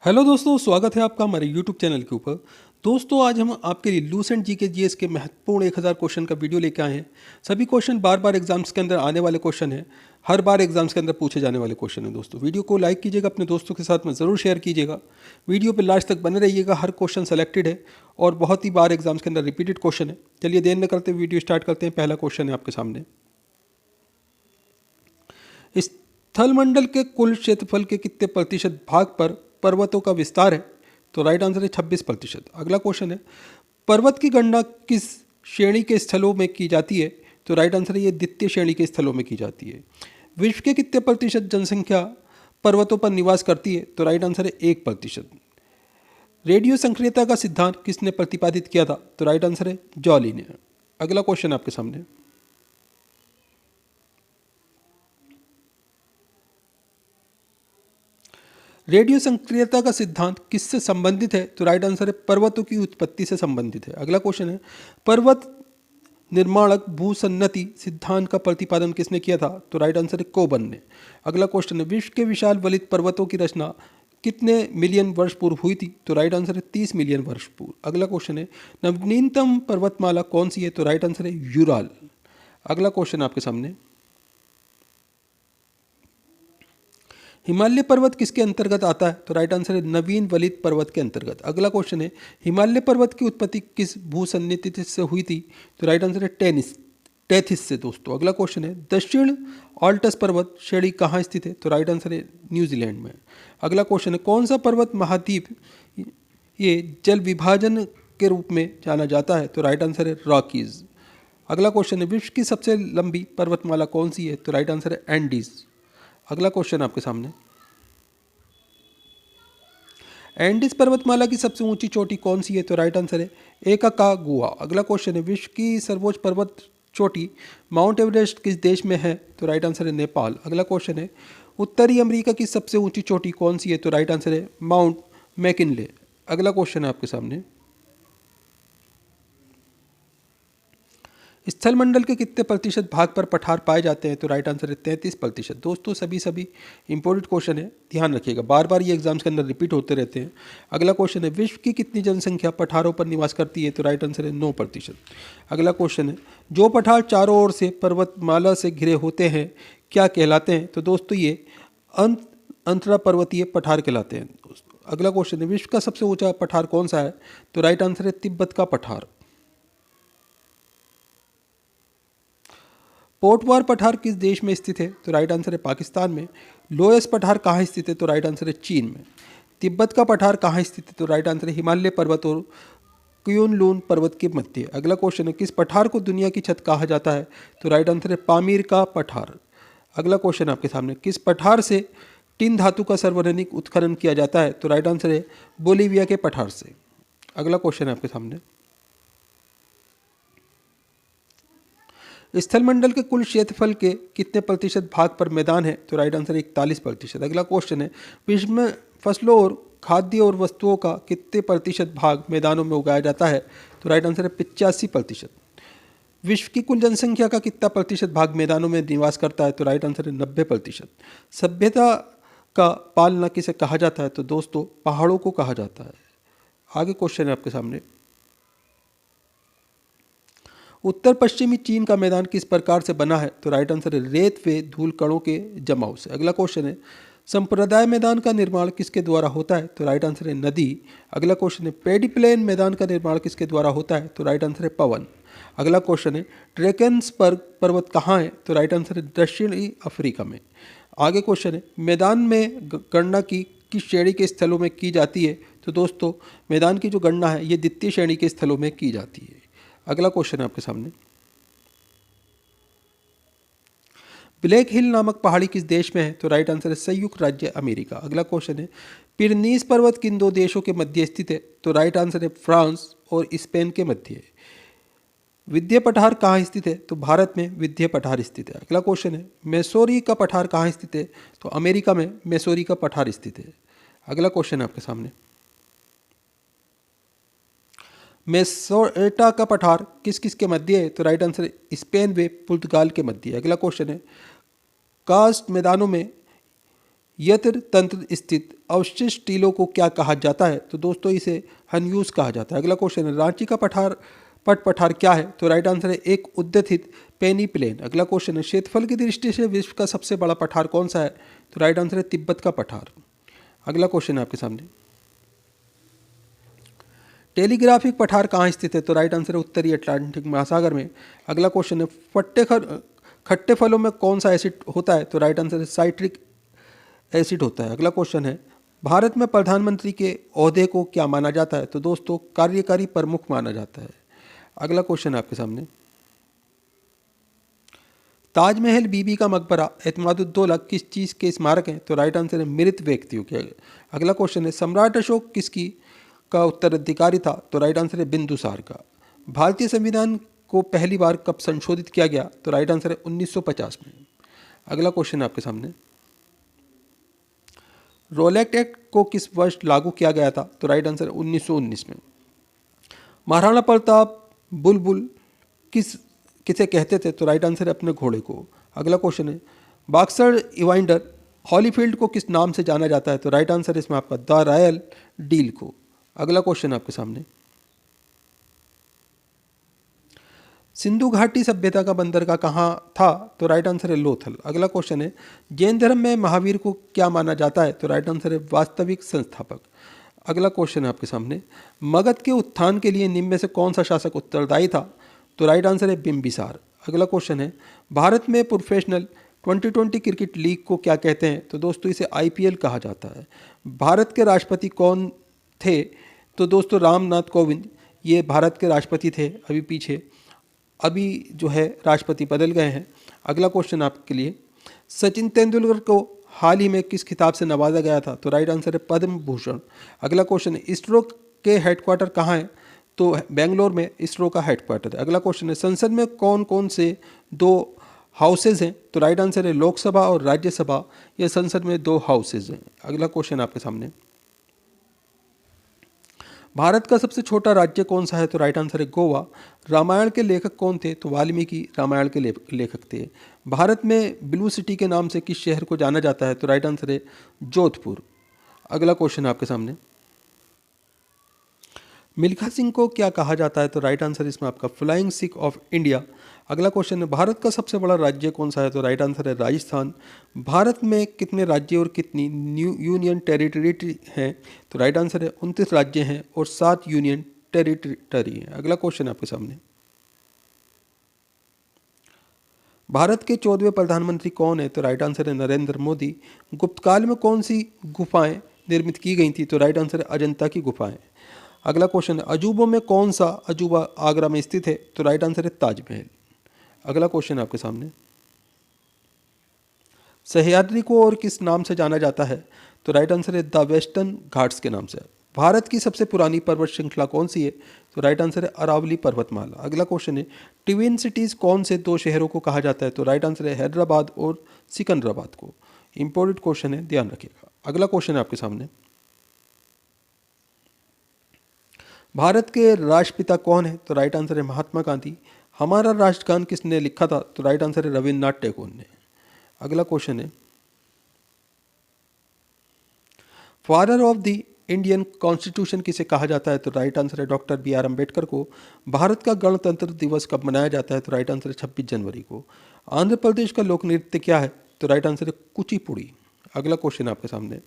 Hello दोस्तों, स्वागत है आपका हमारे यूट्यूब चैनल के ऊपर। दोस्तों, आज हम आपके लिए लूसेंट जी के जीएस के महत्वपूर्ण 1000 क्वेश्चन का वीडियो लेके आए हैं। सभी क्वेश्चन बार बार एग्जाम्स के अंदर आने वाले क्वेश्चन हैं, हर बार एग्जाम्स के अंदर पूछे जाने वाले क्वेश्चन हैं। दोस्तों, वीडियो को लाइक कीजिएगा, अपने दोस्तों के साथ में ज़रूर शेयर कीजिएगा। वीडियो पर लास्ट तक बने रहिएगा। हर क्वेश्चन सेलेक्टेड है और बहुत ही बार एग्जाम्स के अंदर रिपीटेड क्वेश्चन है। चलिए देर न करते वीडियो स्टार्ट करते हैं। पहला क्वेश्चन है आपके सामने। स्थलमंडल के कुल क्षेत्रफल के कितने प्रतिशत भाग पर पर्वतों का विस्तार है? तो राइट आंसर है 26%। अगला क्वेश्चन है, पर्वत की गणना किस श्रेणी के स्थलों में की जाती है? तो राइट आंसर है ये द्वितीय श्रेणी के स्थलों में की जाती है। विश्व के कितने प्रतिशत जनसंख्या पर्वतों पर निवास करती है? तो राइट आंसर है 1%। रेडियो संक्रियता का सिद्धांत किसने प्रतिपादित किया था? तो राइट आंसर है जॉली ने। अगला क्वेश्चन आपके सामने, रेडियो संक्रियता का सिद्धांत किससे संबंधित है? तो राइट आंसर है पर्वतों की उत्पत्ति से संबंधित है। अगला क्वेश्चन है, पर्वत निर्माणक भूसन्नति सिद्धांत का प्रतिपादन किसने किया था? तो राइट आंसर है कोबन ने। अगला क्वेश्चन है, विश्व के विशाल वलित पर्वतों की रचना कितने मिलियन वर्ष पूर्व हुई थी? तो राइट आंसर है 30 मिलियन वर्ष पूर्व। अगला क्वेश्चन है, नवीनतम पर्वतमाला कौन सी है? तो राइट आंसर है यूराल। अगला क्वेश्चन आपके सामने, हिमालय पर्वत किसके अंतर्गत आता है? तो राइट आंसर है नवीन वलित पर्वत के अंतर्गत। अगला क्वेश्चन है, हिमालय पर्वत की उत्पत्ति किस भूसन्निधि से हुई थी? तो राइट आंसर है टेथिस से। दोस्तों, अगला क्वेश्चन है, दक्षिण ऑल्टस पर्वत श्रेणी कहाँ स्थित है? तो राइट आंसर है न्यूजीलैंड में। अगला क्वेश्चन है, कौन सा पर्वत महाद्वीप ये जल विभाजन के रूप में जाना जाता है? तो राइट आंसर है रॉकीज। अगला क्वेश्चन है, विश्व की सबसे लंबी पर्वतमाला कौन सी है? तो राइट आंसर है एंडीज। अगला क्वेश्चन आपके सामने, एंडीज पर्वतमाला की सबसे ऊंची चोटी कौन सी है? तो राइट आंसर है एकाकागुआ। अगला क्वेश्चन है, विश्व की सर्वोच्च पर्वत चोटी माउंट एवरेस्ट किस देश में है? तो राइट आंसर है नेपाल। अगला क्वेश्चन है, उत्तरी अमेरिका की सबसे ऊंची चोटी कौन सी है? तो राइट आंसर है माउंट मैकिनले। अगला क्वेश्चन है आपके सामने, स्थलमंडल के कितने प्रतिशत भाग पर पठार पाए जाते हैं? तो राइट आंसर है 33%। दोस्तों, सभी इंपॉर्टेंट क्वेश्चन है, ध्यान रखिएगा, बार बार ये एग्जाम्स के अंदर रिपीट होते रहते हैं। अगला क्वेश्चन है, विश्व की कितनी जनसंख्या पठारों पर निवास करती है? तो राइट आंसर है 9%। अगला क्वेश्चन है, जो पठार चारों ओर से पर्वतमाला से घिरे होते हैं क्या कहलाते हैं? तो दोस्तों, ये अंतरा पर्वतीय पठार कहलाते हैं। दोस्तों, अगला क्वेश्चन है, विश्व का सबसे ऊंचा पठार कौन सा है? तो राइट आंसर है तिब्बत का पठार। पोर्टवार पठार किस देश में स्थित है? तो राइट आंसर है पाकिस्तान में। लोयस पठार कहाँ स्थित है? तो राइट आंसर है चीन में। तिब्बत का पठार कहाँ स्थित है? तो राइट आंसर है हिमालय पर्वत और क्यूनलून पर्वत के मध्य। अगला क्वेश्चन है, किस पठार को दुनिया की छत कहा जाता है? तो राइट आंसर है पामीर का पठार। अगला क्वेश्चन आपके सामने, किस पठार से टिन धातु का सार्वजनिक उत्खनन किया जाता है? तो राइट आंसर है बोलीविया के पठार से। अगला क्वेश्चन है आपके सामने, स्थलमंडल के कुल क्षेत्रफल के कितने प्रतिशत भाग पर मैदान है? तो राइट आंसर है 41%। अगला क्वेश्चन है, विश्व में फसलों और खाद्य और वस्तुओं का कितने प्रतिशत भाग मैदानों में उगाया जाता है? तो राइट आंसर है 85%। विश्व की कुल जनसंख्या का कितना प्रतिशत भाग मैदानों में निवास करता है? तो राइट आंसर है 90%। सभ्यता का पालना किसे कहा जाता है? तो दोस्तों, पहाड़ों को कहा जाता है। आगे क्वेश्चन है आपके सामने, उत्तर पश्चिमी चीन का मैदान किस प्रकार से बना है? तो राइट आंसर है रेत व धूल कणों के जमाव से। अगला क्वेश्चन है, संप्रदाय मैदान का निर्माण किसके द्वारा होता है? तो राइट आंसर है नदी। अगला क्वेश्चन है, पेडिप्लेन मैदान का निर्माण किसके द्वारा होता है? तो राइट आंसर है पवन। अगला क्वेश्चन है, ड्रेकन्सबर्ग पर्वत कहाँ है? तो राइट आंसर है दक्षिणी अफ्रीका में। आगे क्वेश्चन है, मैदान में गणना की किस श्रेणी के स्थलों में की जाती है? तो दोस्तों, मैदान की जो गणना है ये द्वितीय श्रेणी के स्थलों में की जाती है। अगला क्वेश्चन है आपके सामने, ब्लैक हिल नामक पहाड़ी किस देश में है? तो राइट आंसर है संयुक्त राज्य अमेरिका। अगला क्वेश्चन है, पिरनीस पर्वत किन दो देशों के मध्य स्थित है? तो राइट आंसर है फ्रांस और स्पेन के मध्य है। विंध्य पठार कहाँ स्थित है? तो भारत में विंध्य पठार स्थित है। अगला क्वेश्चन है, मैसूरी का पठार कहाँ स्थित है? तो अमेरिका में मैसूरी का पठार स्थित है। अगला क्वेश्चन है आपके सामने, मेसोरेटा का पठार किस किस के मध्य है? तो राइट आंसर है स्पेन व पुर्तगाल के मध्य है। अगला क्वेश्चन है, कास्ट मैदानों में यत्र तंत्र स्थित अवशिष्ट टीलों को क्या कहा जाता है? तो दोस्तों इसे हनयूज कहा जाता है। अगला क्वेश्चन है, रांची का पठार क्या है? तो राइट आंसर है एक उद्यथित पेनी प्लेन। अगला क्वेश्चन है, क्षेत्रफल की दृष्टि से विश्व का सबसे बड़ा पठार कौन सा है? तो राइट आंसर है तिब्बत का पठार। अगला क्वेश्चन है आपके सामने, टेलीग्राफिक पठार कहाँ स्थित है? तो राइट आंसर है उत्तरी अटलांटिक महासागर में। अगला क्वेश्चन है, खट्टे फलों में कौन सा एसिड होता है? तो राइट आंसर है साइट्रिक एसिड होता है। अगला क्वेश्चन है, भारत में प्रधानमंत्री के ओहदे को क्या माना जाता है? तो दोस्तों कार्यकारी प्रमुख माना जाता है। अगला क्वेश्चन है आपके सामने, ताजमहल, बीबी का मकबरा, एतमादुद्दौला किस चीज़ के स्मारक हैं? तो राइट आंसर है मृत व्यक्तियों के। अगला क्वेश्चन है, सम्राट अशोक किसकी का उत्तराधिकारी था? तो राइट आंसर है बिंदुसार का। भारतीय संविधान को पहली बार कब संशोधित किया गया? तो राइट आंसर है 1950 में। अगला क्वेश्चन है आपके सामने, रोलेट एक्ट को किस वर्ष लागू किया गया था? तो राइट आंसर है 1919 में। महाराणा प्रताप बुलबुल किसे कहते थे? तो राइट आंसर है अपने घोड़े को। अगला क्वेश्चन है, बॉक्सर इवाइंडर हॉलीफील्ड को किस नाम से जाना जाता है? तो राइट आंसर है इसमें आपका द रॉयल डील को। अगला क्वेश्चन है आपके सामने, सिंधु घाटी सभ्यता का बंदरगाह कहाँ था? तो राइट आंसर है लोथल। अगला क्वेश्चन है, जैन धर्म में महावीर को क्या माना जाता है? तो राइट आंसर है वास्तविक संस्थापक। अगला क्वेश्चन है आपके सामने, मगध के उत्थान के लिए निम्न में से कौन सा शासक उत्तरदायी था? तो राइट आंसर है बिंबिसार। अगला क्वेश्चन है, भारत में प्रोफेशनल 2020 क्रिकेट लीग को क्या कहते हैं? तो दोस्तों इसे IPL कहा जाता है। भारत के राष्ट्रपति कौन थे? तो दोस्तों रामनाथ कोविंद ये भारत के राष्ट्रपति थे अभी जो है राष्ट्रपति बदल गए हैं। अगला क्वेश्चन आपके लिए, सचिन तेंदुलकर को हाल ही में किस खिताब से नवाजा गया था? तो राइट आंसर है पद्म भूषण। अगला क्वेश्चन है, इसरो के हेडक्वार्टर कहाँ है? तो बेंगलोर में इसरो का हेडक्वार्टर है। अगला क्वेश्चन है, संसद में कौन कौन से 2 हाउसेज हैं? तो राइट आंसर है लोकसभा और राज्यसभा, ये संसद में 2 हाउसेज हैं। अगला क्वेश्चन आपके सामने, भारत का सबसे छोटा राज्य कौन सा है? तो राइट आंसर है गोवा। रामायण के लेखक कौन थे? तो वाल्मीकि रामायण के लेखक थे। भारत में ब्लू सिटी के नाम से किस शहर को जाना जाता है? तो राइट आंसर है जोधपुर। अगला क्वेश्चन आपके सामने, मिल्खा सिंह को क्या कहा जाता है? तो राइट आंसर इसमें आपका फ्लाइंग सिख ऑफ इंडिया। अगला क्वेश्चन है, भारत का सबसे बड़ा राज्य कौन सा है? तो राइट आंसर है राजस्थान। भारत में कितने राज्य और कितनी न्यू यूनियन टेरिटरी हैं? तो राइट आंसर है 29 राज्य हैं और 7 यूनियन टेरिटरी हैं। अगला क्वेश्चन आपके सामने, भारत के 14वें प्रधानमंत्री कौन है? तो राइट आंसर है नरेंद्र मोदी। गुप्तकाल में कौन सी गुफाएं निर्मित की गई थी? तो राइट आंसर है अजंता की गुफाएं। अगला क्वेश्चन है, अजूबों में कौन सा अजूबा आगरा में स्थित है? तो राइट आंसर है ताजमहल। अगला क्वेश्चन है आपके सामने, सह्याद्री को और किस नाम से जाना जाता है? तो राइट आंसर है द वेस्टर्न घाट्स के नाम से। भारत की सबसे पुरानी पर्वत श्रृंखला कौन सी है? तो राइट आंसर है अरावली पर्वतमाला। अगला क्वेश्चन है, ट्विन सिटीज़ कौन से 2 शहरों को कहा जाता है? तो राइट आंसर है हैदराबाद और सिकंदराबाद को। इंपॉर्टेंट क्वेश्चन है, ध्यान रखिएगा। अगला क्वेश्चन है आपके सामने, भारत के राष्ट्रपिता कौन है? तो राइट आंसर है महात्मा गांधी। हमारा राष्ट्रगान किसने लिखा था? तो राइट आंसर है रविन्द्रनाथ टैगोर ने। अगला क्वेश्चन है, father of the Indian constitution किसे कहा जाता है? तो राइट आंसर है डॉक्टर BR अम्बेडकर को। भारत का गणतंत्र दिवस कब मनाया जाता है? तो राइट आंसर है 26 जनवरी को। आंध्र प्रदेश का लोक नृत्य क्या है? तो राइट आंसर है कुचिपुड़ी। अगला क्वेश्चन आपके सामने,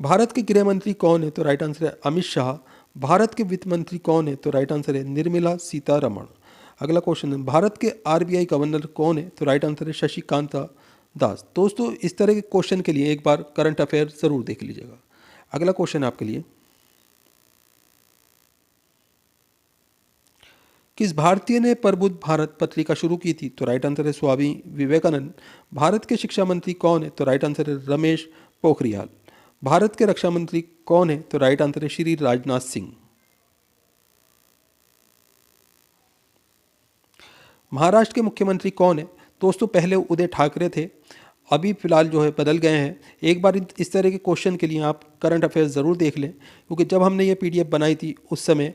भारत के गृह मंत्री कौन है? तो राइट आंसर है अमित शाह। भारत के वित्त मंत्री कौन है? तो राइट आंसर है निर्मला सीतारमण। अगला क्वेश्चन है, भारत के RBI गवर्नर कौन है? तो राइट आंसर है शशिकांता दास। दोस्तों इस तरह के क्वेश्चन के लिए एक बार करंट अफेयर जरूर देख लीजिएगा। अगला क्वेश्चन आपके लिए, किस भारतीय ने प्रबुद्ध भारत पत्रिका शुरू की थी? तो राइट आंसर है स्वामी विवेकानंद। भारत के शिक्षा मंत्री कौन है? तो राइट आंसर है रमेश पोखरियाल। भारत के रक्षा मंत्री कौन है? तो राइट आंसर है श्री राजनाथ सिंह। महाराष्ट्र के मुख्यमंत्री कौन है? दोस्तों पहले उदय ठाकरे थे, अभी फिलहाल जो है बदल गए हैं। एक बार इस तरह के क्वेश्चन के लिए आप करंट अफेयर्स ज़रूर देख लें, क्योंकि जब हमने ये PDF बनाई थी उस समय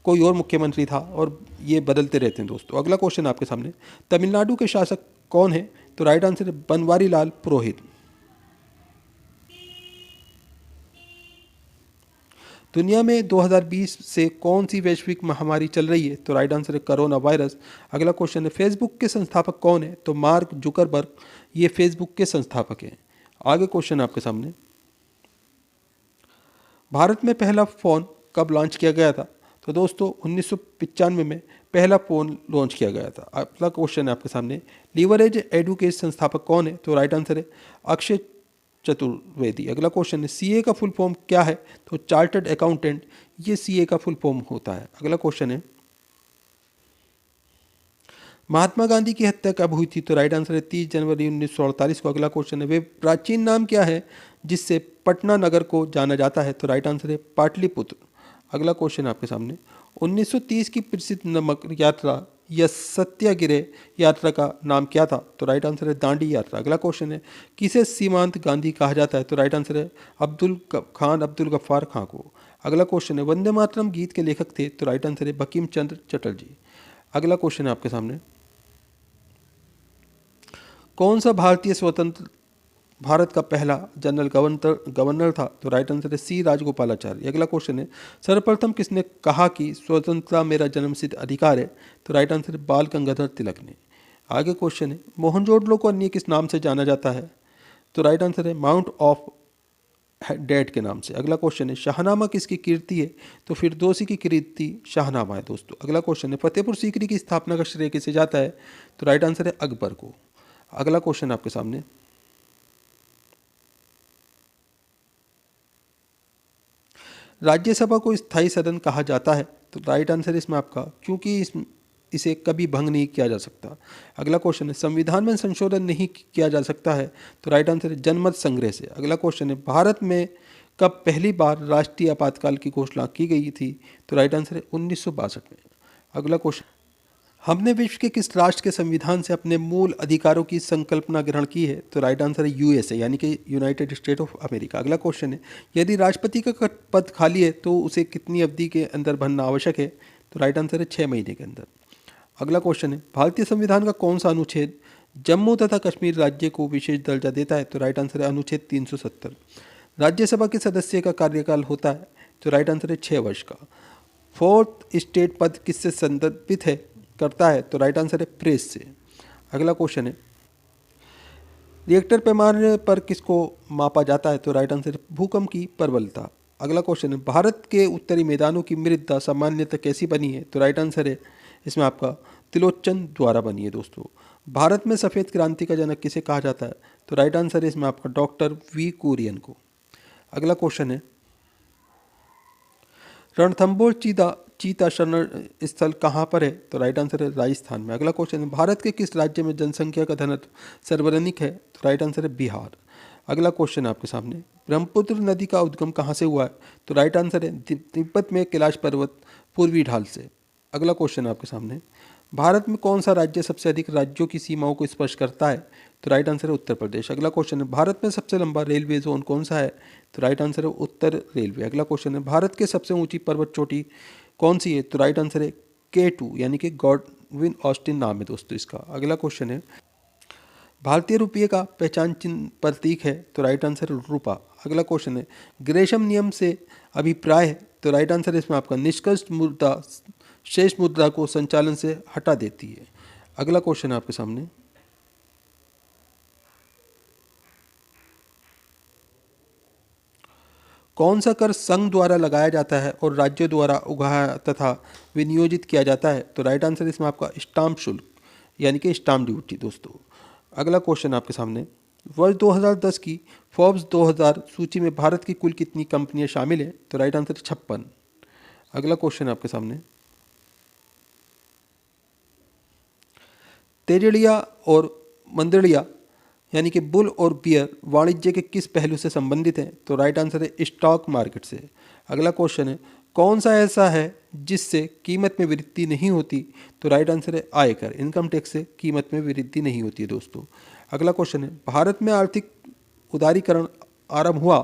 कोई और मुख्यमंत्री था और ये बदलते रहते हैं दोस्तों। अगला क्वेश्चन आपके सामने, तमिलनाडु के शासक कौन है? तो राइट आंसर है बनवारी लाल पुरोहित। दुनिया में 2020 से कौन सी वैश्विक महामारी चल रही है? तो राइट आंसर है कोरोना वायरस। अगला क्वेश्चन है फेसबुक के संस्थापक कौन है? तो मार्क जुकरबर्ग, ये फेसबुक के संस्थापक हैं। आगे क्वेश्चन आपके सामने, भारत में पहला फ़ोन कब लॉन्च किया गया था? तो दोस्तों 1995 में पहला फ़ोन लॉन्च किया गया था। अगला क्वेश्चन है आपके सामने, लीवरेज एडू के संस्थापक कौन है? तो राइट आंसर है अक्षय चतुर्वेदी। अगला क्वेश्चन है सीए का फुल फॉर्म क्या है? तो चार्टर्ड अकाउंटेंट, ये सीए का फुल फॉर्म होता है। अगला क्वेश्चन है महात्मा गांधी की हत्या कब हुई थी? तो राइट आंसर है 30 जनवरी 1948 को। अगला क्वेश्चन है वे प्राचीन नाम क्या है जिससे पटना नगर को जाना जाता है? तो राइट आंसर है पाटलिपुत्र। अगला क्वेश्चन आपके सामने, 1930 की प्रसिद्ध नमक यात्रा या सत्याग्रह यात्रा का नाम क्या था? तो राइट आंसर है दांडी यात्रा। अगला क्वेश्चन है किसे सीमांत गांधी कहा जाता है? तो राइट आंसर है अब्दुल गफ्फार खां को। अगला क्वेश्चन है वंदे मातरम गीत के लेखक थे? तो राइट आंसर है बंकिम चंद्र चटर्जी। अगला क्वेश्चन है आपके सामने, कौन सा भारतीय स्वतंत्र भारत का पहला जनरल गवर्नर था? तो राइट आंसर है सी राजगोपालाचारी। अगला क्वेश्चन है सर्वप्रथम किसने कहा कि स्वतंत्रता मेरा जन्मसिद्ध अधिकार है? तो राइट आंसर है बाल गंगाधर तिलक ने। आगे क्वेश्चन है मोहनजोदड़ो को अन्य किस नाम से जाना जाता है? तो राइट आंसर है माउंट ऑफ डेट के नाम से। अगला क्वेश्चन है शाहनामा किसकी कीर्ति है? तो फिरदौसी की कीर्ति शाहनामा है दोस्तों। अगला क्वेश्चन है फतेहपुर सीकरी की स्थापना का श्रेय किसे जाता है? तो राइट आंसर है अकबर को। अगला क्वेश्चन आपके सामने, राज्यसभा को स्थायी सदन कहा जाता है? तो राइट आंसर इसमें आपका क्योंकि इसे कभी भंग नहीं किया जा सकता। अगला क्वेश्चन है संविधान में संशोधन नहीं किया जा सकता है? तो राइट आंसर है जनमत संग्रह से। अगला क्वेश्चन है भारत में कब पहली बार राष्ट्रीय आपातकाल की घोषणा की गई थी? तो राइट आंसर है 1962 में। अगला क्वेश्चन, हमने विश्व के किस राष्ट्र के संविधान से अपने मूल अधिकारों की संकल्पना ग्रहण की है? तो राइट आंसर है यूएसए यानी कि यूनाइटेड स्टेट ऑफ अमेरिका। अगला क्वेश्चन है यदि राष्ट्रपति का पद खाली है तो उसे कितनी अवधि के अंदर भरना आवश्यक है? तो राइट आंसर है 6 महीने के अंदर। अगला क्वेश्चन है भारतीय संविधान का कौन सा अनुच्छेद जम्मू तथा कश्मीर राज्य को विशेष दर्जा देता है? तो राइट आंसर है अनुच्छेद 370। राज्यसभा के सदस्य का कार्यकाल होता है? तो राइट आंसर है 6 वर्ष का। फोर्थ स्टेट पद किससे संदर्भित है करता है? तो राइट आंसर है प्रेस से। अगला क्वेश्चन है रिएक्टर पैमाने पर किसको मापा जाता है? तो राइट आंसर है भूकंप की प्रबलता। अगला क्वेश्चन है भारत के उत्तरी मैदानों की मृदा सामान्यतः कैसी बनी है? तो राइट आंसर है इसमें आपका तिलोच्चन द्वारा बनी है दोस्तों। भारत में सफ़ेद क्रांति का जनक किसे कहा जाता है? तो राइट आंसर है इसमें आपका डॉक्टर वी कुरियन को। अगला क्वेश्चन है रणथंबोर चीता शरण स्थल कहाँ पर है? तो राइट आंसर है राजस्थान में। अगला क्वेश्चन है भारत के किस राज्य में जनसंख्या का घनत्व सर्वाधिक है? तो राइट आंसर है बिहार। अगला क्वेश्चन है आपके सामने ब्रह्मपुत्र नदी का उद्गम कहाँ से हुआ है? तो राइट आंसर है तिब्बत में कैलाश पर्वत पूर्वी ढाल से। अगला क्वेश्चन है आपके सामने भारत में कौन सा राज्य सबसे अधिक राज्यों की सीमाओं को स्पर्श करता है? तो राइट आंसर है उत्तर प्रदेश। अगला क्वेश्चन है भारत में सबसे लंबा रेलवे जोन कौन सा है? तो राइट आंसर है उत्तर रेलवे। अगला क्वेश्चन है भारत के सबसे ऊंची पर्वत चोटी कौन सी है? तो राइट आंसर है K2 यानी कि गॉडविन ऑस्टिन नाम है दोस्तों इसका। अगला क्वेश्चन है भारतीय रुपये का पहचान चिन्ह प्रतीक है? तो राइट आंसर है रुपा। अगला क्वेश्चन है ग्रेशम नियम से अभिप्राय है? तो राइट आंसर इसमें आपका निष्कर्ष मुद्रा शेष मुद्रा को संचालन से हटा देती है। अगला क्वेश्चन है आपके सामने कौन सा कर संघ द्वारा लगाया जाता है और राज्यों द्वारा उगाया तथा विनियोजित किया जाता है? तो राइट आंसर इसमें आपका स्टाम्प शुल्क यानी कि स्टाम्प ड्यूटी दोस्तों। अगला क्वेश्चन आपके सामने वर्ष 2010 की फोर्ब्स 2000 सूची में भारत की कुल कितनी कंपनियां शामिल हैं? तो राइट आंसर 56। अगला क्वेश्चन आपके सामने तेजड़िया और मंदड़िया यानी कि बुल और बियर वाणिज्य के किस पहलू से संबंधित हैं? तो राइट आंसर है स्टॉक मार्केट से। अगला क्वेश्चन है कौन सा ऐसा है जिससे कीमत में वृद्धि नहीं होती? तो राइट आंसर है आयकर, इनकम टैक्स से कीमत में वृद्धि नहीं होती है दोस्तों। अगला क्वेश्चन है भारत में आर्थिक उदारीकरण आरंभ हुआ?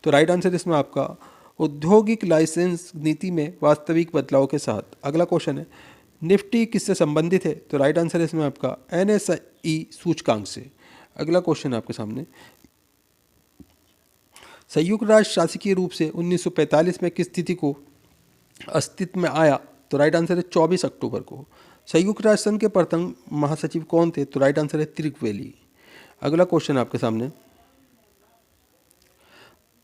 तो राइट आंसर इसमें आपका औद्योगिक लाइसेंस नीति में वास्तविक बदलाव के साथ। अगला क्वेश्चन है निफ्टी किससे संबंधित है? तो राइट आंसर इसमें आपका NSE सूचकांक से। अगला क्वेश्चन आपके सामने, संयुक्त राष्ट्र शासकीय रूप से 1945 में किस तिथि को अस्तित्व में आया? तो राइट आंसर है 24 अक्टूबर को। संयुक्त राष्ट्र संघ के प्रथम महासचिव कौन थे? तो राइट आंसर है त्रिकवेली। अगला क्वेश्चन आपके सामने,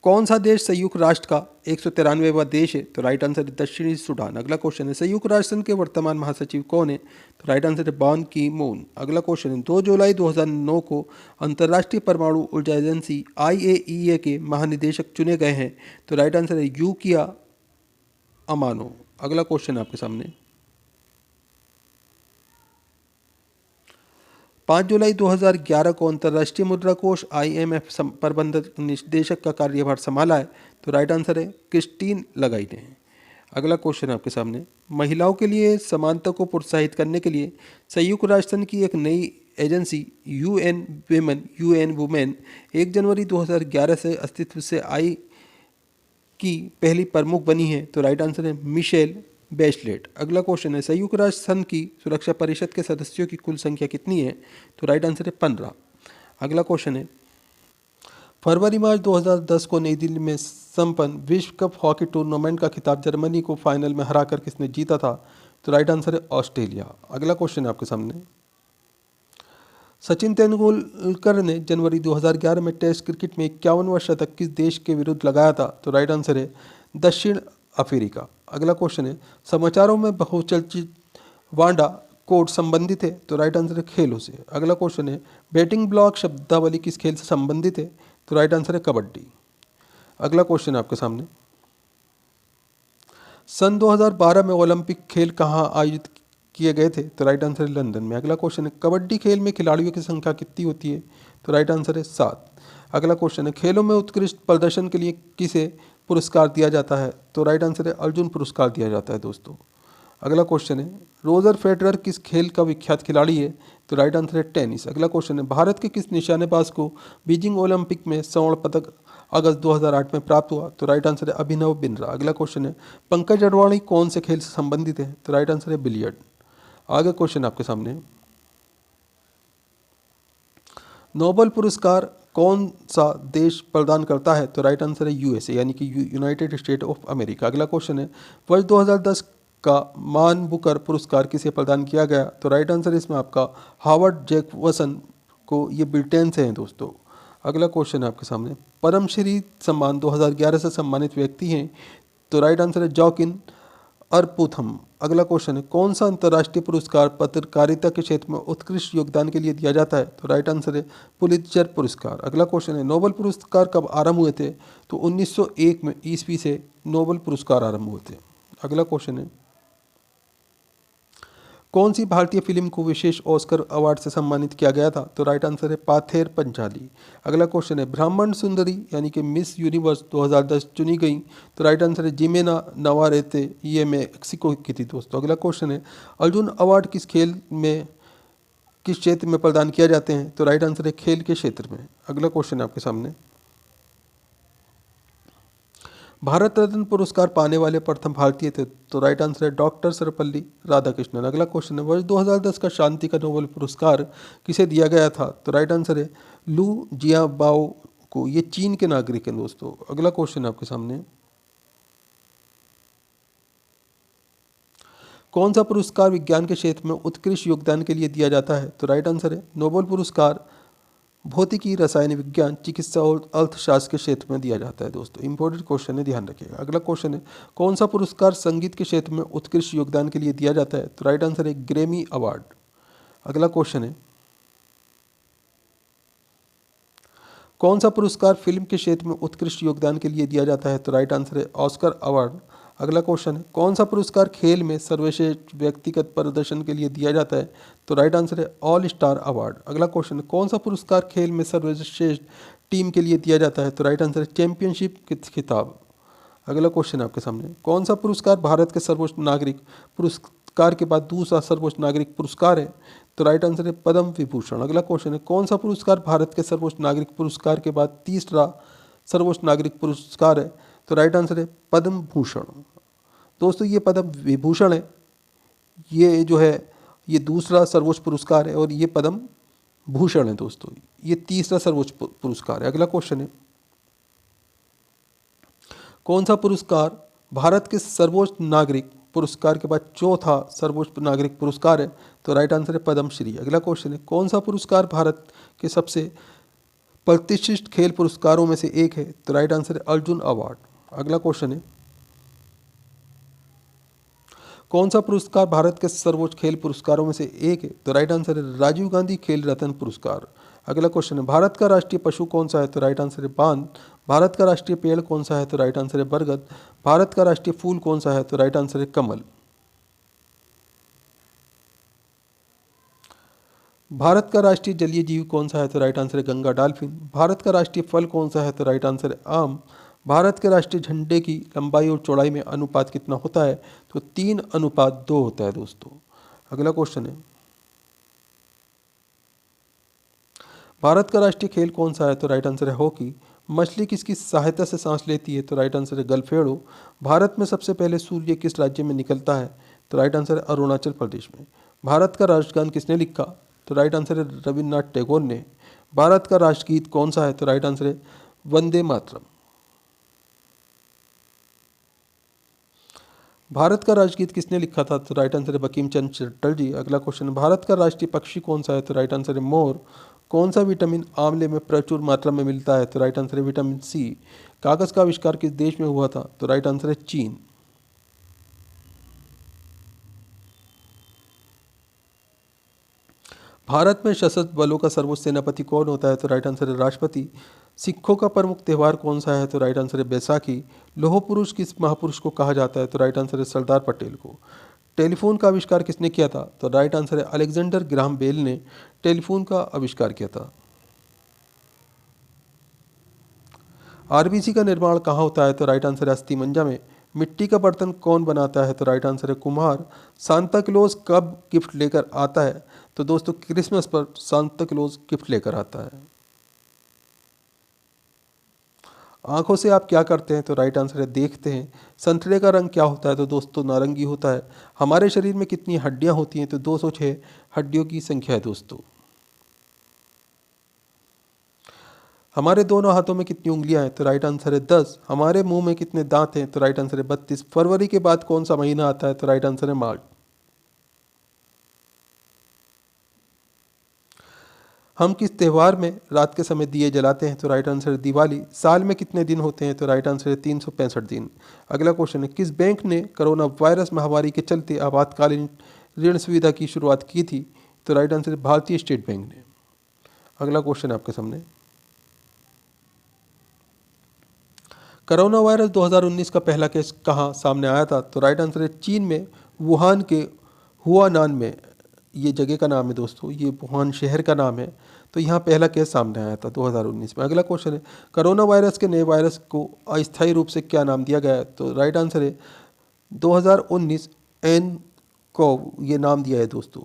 कौन सा देश संयुक्त राष्ट्र का 193वां देश है? तो राइट आंसर है दक्षिणी सूडान। अगला क्वेश्चन है, संयुक्त राष्ट्र संघ के वर्तमान महासचिव कौन है? तो राइट आंसर है बान की मून। अगला क्वेश्चन है, 2 जुलाई 2009 को अंतर्राष्ट्रीय परमाणु ऊर्जा एजेंसी IAEA के महानिदेशक चुने गए हैं? तो राइट आंसर है यूकिया अमानो। अगला क्वेश्चन आपके सामने, 5 जुलाई 2011 को अंतर्राष्ट्रीय मुद्रा कोष IMF प्रबंधक निदेशक का कार्यभार संभाला है? तो राइट आंसर है क्रिस्टीन लगाई ने। अगला क्वेश्चन आपके सामने, महिलाओं के लिए समानता को प्रोत्साहित करने के लिए संयुक्त राष्ट्र संघ की एक नई एजेंसी UN वुमेन 1 जनवरी 2011 से अस्तित्व से आई की पहली प्रमुख बनी है? तो राइट आंसर है मिशेल बैचलेट। अगला क्वेश्चन है, संयुक्त राष्ट्र संघ की सुरक्षा परिषद के सदस्यों की कुल संख्या कितनी है? तो राइट आंसर है 15। अगला क्वेश्चन है, फरवरी मार्च 2010 को नई दिल्ली में संपन्न विश्व कप हॉकी टूर्नामेंट का खिताब जर्मनी को फाइनल में हराकर किसने जीता था? तो राइट आंसर है ऑस्ट्रेलिया। अगला क्वेश्चन है आपके सामने, सचिन तेंदुलकर ने जनवरी 2011 में टेस्ट क्रिकेट में 51वां शतक किस देश के विरुद्ध लगाया था? तो राइट आंसर है दक्षिण अफ्रीका। अगला क्वेश्चन है, समाचारों में बहुचर्चित वांडा कोड संबंधित है? तो राइट आंसर है खेलों से। अगला क्वेश्चन है, बैटिंग ब्लॉक शब्दावली किस खेल से संबंधित है? तो राइट आंसर है कबड्डी। अगला क्वेश्चन आपके सामने, सन 2012 में ओलंपिक खेल कहाँ आयोजित किए गए थे? तो राइट आंसर है लंदन में। अगला क्वेश्चन है, कबड्डी खेल में खिलाड़ियों की संख्या कितनी होती है? तो राइट आंसर है 7। अगला क्वेश्चन है, खेलों में उत्कृष्ट प्रदर्शन के लिए किसे पुरस्कार दिया जाता है? तो राइट आंसर है अर्जुन पुरस्कार दिया जाता है दोस्तों। अगला क्वेश्चन है, रोजर फेडरर किस खेल का विख्यात खिलाड़ी है? तो राइट आंसर है टेनिस। अगला क्वेश्चन है, भारत के किस निशानेबाज को बीजिंग ओलंपिक में स्वर्ण पदक अगस्त 2008 में प्राप्त हुआ? तो राइट आंसर है अभिनव बिंद्रा। अगला क्वेश्चन है, पंकज अडवाणी कौन से खेल से संबंधित है? तो राइट आंसर है बिलियर्ड। आगे क्वेश्चन आपके सामने, नोबेल पुरस्कार कौन सा देश प्रदान करता है? तो राइट आंसर है USA यानी कि यूनाइटेड स्टेट ऑफ अमेरिका। अगला क्वेश्चन है, वर्ष 2010 का मान बुकर पुरस्कार किसे प्रदान किया गया? तो राइट आंसर इसमें आपका हावर्ड जैकवसन को, ये ब्रिटेन से हैं दोस्तों। अगला क्वेश्चन है आपके सामने, पद्मश्री सम्मान 2011 से सम्मानित व्यक्ति हैं? तो राइट आंसर है जॉकिन अरपुथम। अगला क्वेश्चन है, कौन सा अंतर्राष्ट्रीय पुरस्कार पत्रकारिता के क्षेत्र में उत्कृष्ट योगदान के लिए दिया जाता है? तो राइट आंसर है पुलित्जर पुरस्कार। अगला क्वेश्चन है, नोबेल पुरस्कार कब आरंभ हुए थे? तो 1901 में ईस्वी से नोबेल पुरस्कार आरंभ हुए थे। अगला क्वेश्चन है, कौन सी भारतीय फिल्म को विशेष ऑस्कर अवार्ड से सम्मानित किया गया था? तो राइट आंसर है पाथेर पंचाली। अगला क्वेश्चन है, ब्राह्मण सुंदरी यानी कि मिस यूनिवर्स 2010 चुनी गई? तो राइट आंसर है जिमेना नवारेते, ये मेक्सिको की थी दोस्तों। अगला क्वेश्चन है, अर्जुन अवार्ड किस खेल में किस क्षेत्र में प्रदान किया जाते हैं? तो राइट आंसर है खेल के क्षेत्र में। अगला क्वेश्चन है आपके सामने, भारत रत्न पुरस्कार पाने वाले प्रथम भारतीय थे? तो राइट आंसर है डॉक्टर सर्वपल्ली राधाकृष्णन। अगला क्वेश्चन है, वर्ष 2010 का शांति का नोबेल पुरस्कार किसे दिया गया था? तो राइट आंसर है लू जियाबाओ को, ये चीन के नागरिक हैं दोस्तों। अगला क्वेश्चन आपके सामने, कौन सा पुरस्कार विज्ञान के क्षेत्र में उत्कृष्ट योगदान के लिए दिया जाता है? तो राइट आंसर है नोबेल पुरस्कार भौतिकी, रसायन विज्ञान, चिकित्सा और अर्थशास्त्र के क्षेत्र में दिया जाता है दोस्तों। इंपॉर्टेंट क्वेश्चन है, ध्यान रखिएगा। अगला क्वेश्चन है, कौन सा पुरस्कार संगीत के क्षेत्र में उत्कृष्ट योगदान के लिए दिया जाता है? तो राइट आंसर है ग्रैमी अवार्ड। अगला क्वेश्चन है, कौन सा पुरस्कार फिल्म के क्षेत्र में उत्कृष्ट योगदान के लिए दिया जाता है? तो राइट आंसर है ऑस्कर अवार्ड। अगला क्वेश्चन है, कौन सा पुरस्कार खेल में सर्वश्रेष्ठ व्यक्तिगत प्रदर्शन के लिए दिया जाता है? तो राइट आंसर है ऑल स्टार अवार्ड। अगला क्वेश्चन है, कौन सा पुरस्कार खेल में सर्वश्रेष्ठ टीम के लिए दिया जाता है? तो राइट आंसर है चैंपियनशिप खिताब। अगला क्वेश्चन है आपके सामने, कौन सा पुरस्कार भारत के सर्वोच्च नागरिक पुरस्कार के बाद दूसरा सर्वोच्च नागरिक पुरस्कार है? तो राइट आंसर है पद्म विभूषण। अगला क्वेश्चन है, कौन सा पुरस्कार भारत के सर्वोच्च नागरिक पुरस्कार के बाद तीसरा सर्वोच्च नागरिक पुरस्कार है? तो राइट आंसर है पद्म भूषण। दोस्तों ये पद्म विभूषण है, ये जो है ये दूसरा सर्वोच्च पुरस्कार है, और ये पद्म भूषण है दोस्तों। ये तीसरा सर्वोच्च पुरस्कार है। अगला क्वेश्चन है, कौन सा पुरस्कार भारत के सर्वोच्च नागरिक पुरस्कार के बाद चौथा सर्वोच्च नागरिक पुरस्कार है? तो राइट आंसर है पद्मश्री। अगला क्वेश्चन है, कौन सा पुरस्कार भारत के सबसे प्रतिष्ठित खेल पुरस्कारों में से एक है? तो राइट आंसर है अर्जुन अवार्ड। अगला क्वेश्चन है, कौन सा पुरस्कार भारत के सर्वोच्च खेल पुरस्कारों में से एक है? तो राइट आंसर है राजीव गांधी खेल रत्न पुरस्कार। अगला क्वेश्चन है, भारत का राष्ट्रीय पशु कौन सा है? तो राइट आंसर है बांध। भारत का राष्ट्रीय पेड़ कौन सा है? तो राइट आंसर है बरगद। भारत का राष्ट्रीय फूल कौन सा है? तो राइट आंसर है कमल। भारत का राष्ट्रीय जलीय जीव कौन सा है? तो राइट आंसर है गंगा डॉल्फिन। भारत का राष्ट्रीय फल कौन सा है? तो राइट आंसर है आम। भारत के राष्ट्रीय झंडे की लंबाई और चौड़ाई में अनुपात कितना होता है? तो 3:2 होता है दोस्तों। अगला क्वेश्चन है, भारत का राष्ट्रीय खेल कौन सा है? तो राइट आंसर है हॉकी। मछली किसकी सहायता से सांस लेती है? तो राइट आंसर है गलफेड़ो। भारत में सबसे पहले सूर्य किस राज्य में निकलता है? तो राइट आंसर है अरुणाचल प्रदेश में। भारत का राष्ट्रगान किसने लिखा? तो राइट आंसर है रविन्द्रनाथ टैगोर ने। भारत का राष्ट्रगीत कौन सा है? तो राइट आंसर है वंदे मातरम। भारत का राष्ट्रगीत किसने लिखा था? तो राइट आंसर है बंकिम चंद्र चटर्जी। अगला क्वेश्चन, भारत का राष्ट्रीय पक्षी कौन सा है? तो राइट आंसर है मोर। कौन सा विटामिन आंवले में प्रचुर मात्रा में मिलता है? तो राइट आंसर है विटामिन सी। कागज का आविष्कार किस देश में हुआ था? तो राइट आंसर है चीन। भारत में सशस्त्र बलों का सर्वोच्च सेनापति कौन होता है? तो राइट आंसर है राष्ट्रपति। सिखों का प्रमुख त्यौहार कौन सा है? तो राइट आंसर है बैसाखी। लौह पुरुष किस महापुरुष को कहा जाता है? तो राइट आंसर है सरदार पटेल को। टेलीफोन का आविष्कार किसने किया था? तो राइट आंसर है अलेक्जेंडर ग्राहम बेल ने टेलीफोन का आविष्कार किया था। आरबीसी का निर्माण कहाँ होता है? तो राइट आंसर है अस्थिमंजा में। मिट्टी का बर्तन कौन बनाता है? तो राइट आंसर है कुम्हार। सांता क्लॉज कब गिफ्ट लेकर आता है? तो दोस्तों क्रिसमस पर सांता क्लॉज गिफ्ट लेकर आता है। आंखों से आप क्या करते हैं? तो राइट आंसर है देखते हैं। संतरे का रंग क्या होता है? तो दोस्तों नारंगी होता है। हमारे शरीर में कितनी हड्डियां होती हैं? तो 206 हड्डियों की संख्या है दोस्तों। हमारे दोनों हाथों में कितनी उंगलियां हैं? तो राइट आंसर है 10। हमारे मुंह में कितने दांत हैं? तो राइट आंसर है 32। फरवरी के बाद कौन सा महीना आता है? तो राइट आंसर है मार्च। हम किस त्यौहार में रात के समय दिए जलाते हैं? तो राइट आंसर है दिवाली। साल में कितने दिन होते हैं? तो राइट आंसर है 365 दिन। अगला क्वेश्चन है, किस बैंक ने कोरोना वायरस महामारी के चलते आपातकालीन ऋण सुविधा की शुरुआत की थी? तो राइट आंसर है भारतीय स्टेट बैंक ने। अगला क्वेश्चन है आपके सामने, कोरोना वायरस 2019 का पहला केस कहाँ सामने आया था? तो राइट आंसर है चीन में वुहान के हुआनान में। ये जगह का नाम है दोस्तों, ये वुहान शहर का नाम है। तो यहाँ पहला केस सामने आया था 2019 में। अगला क्वेश्चन है, कोरोना वायरस के नए वायरस को अस्थायी रूप से क्या नाम दिया गया है? तो राइट आंसर है 2019 एन कोव, ये नाम दिया है दोस्तों।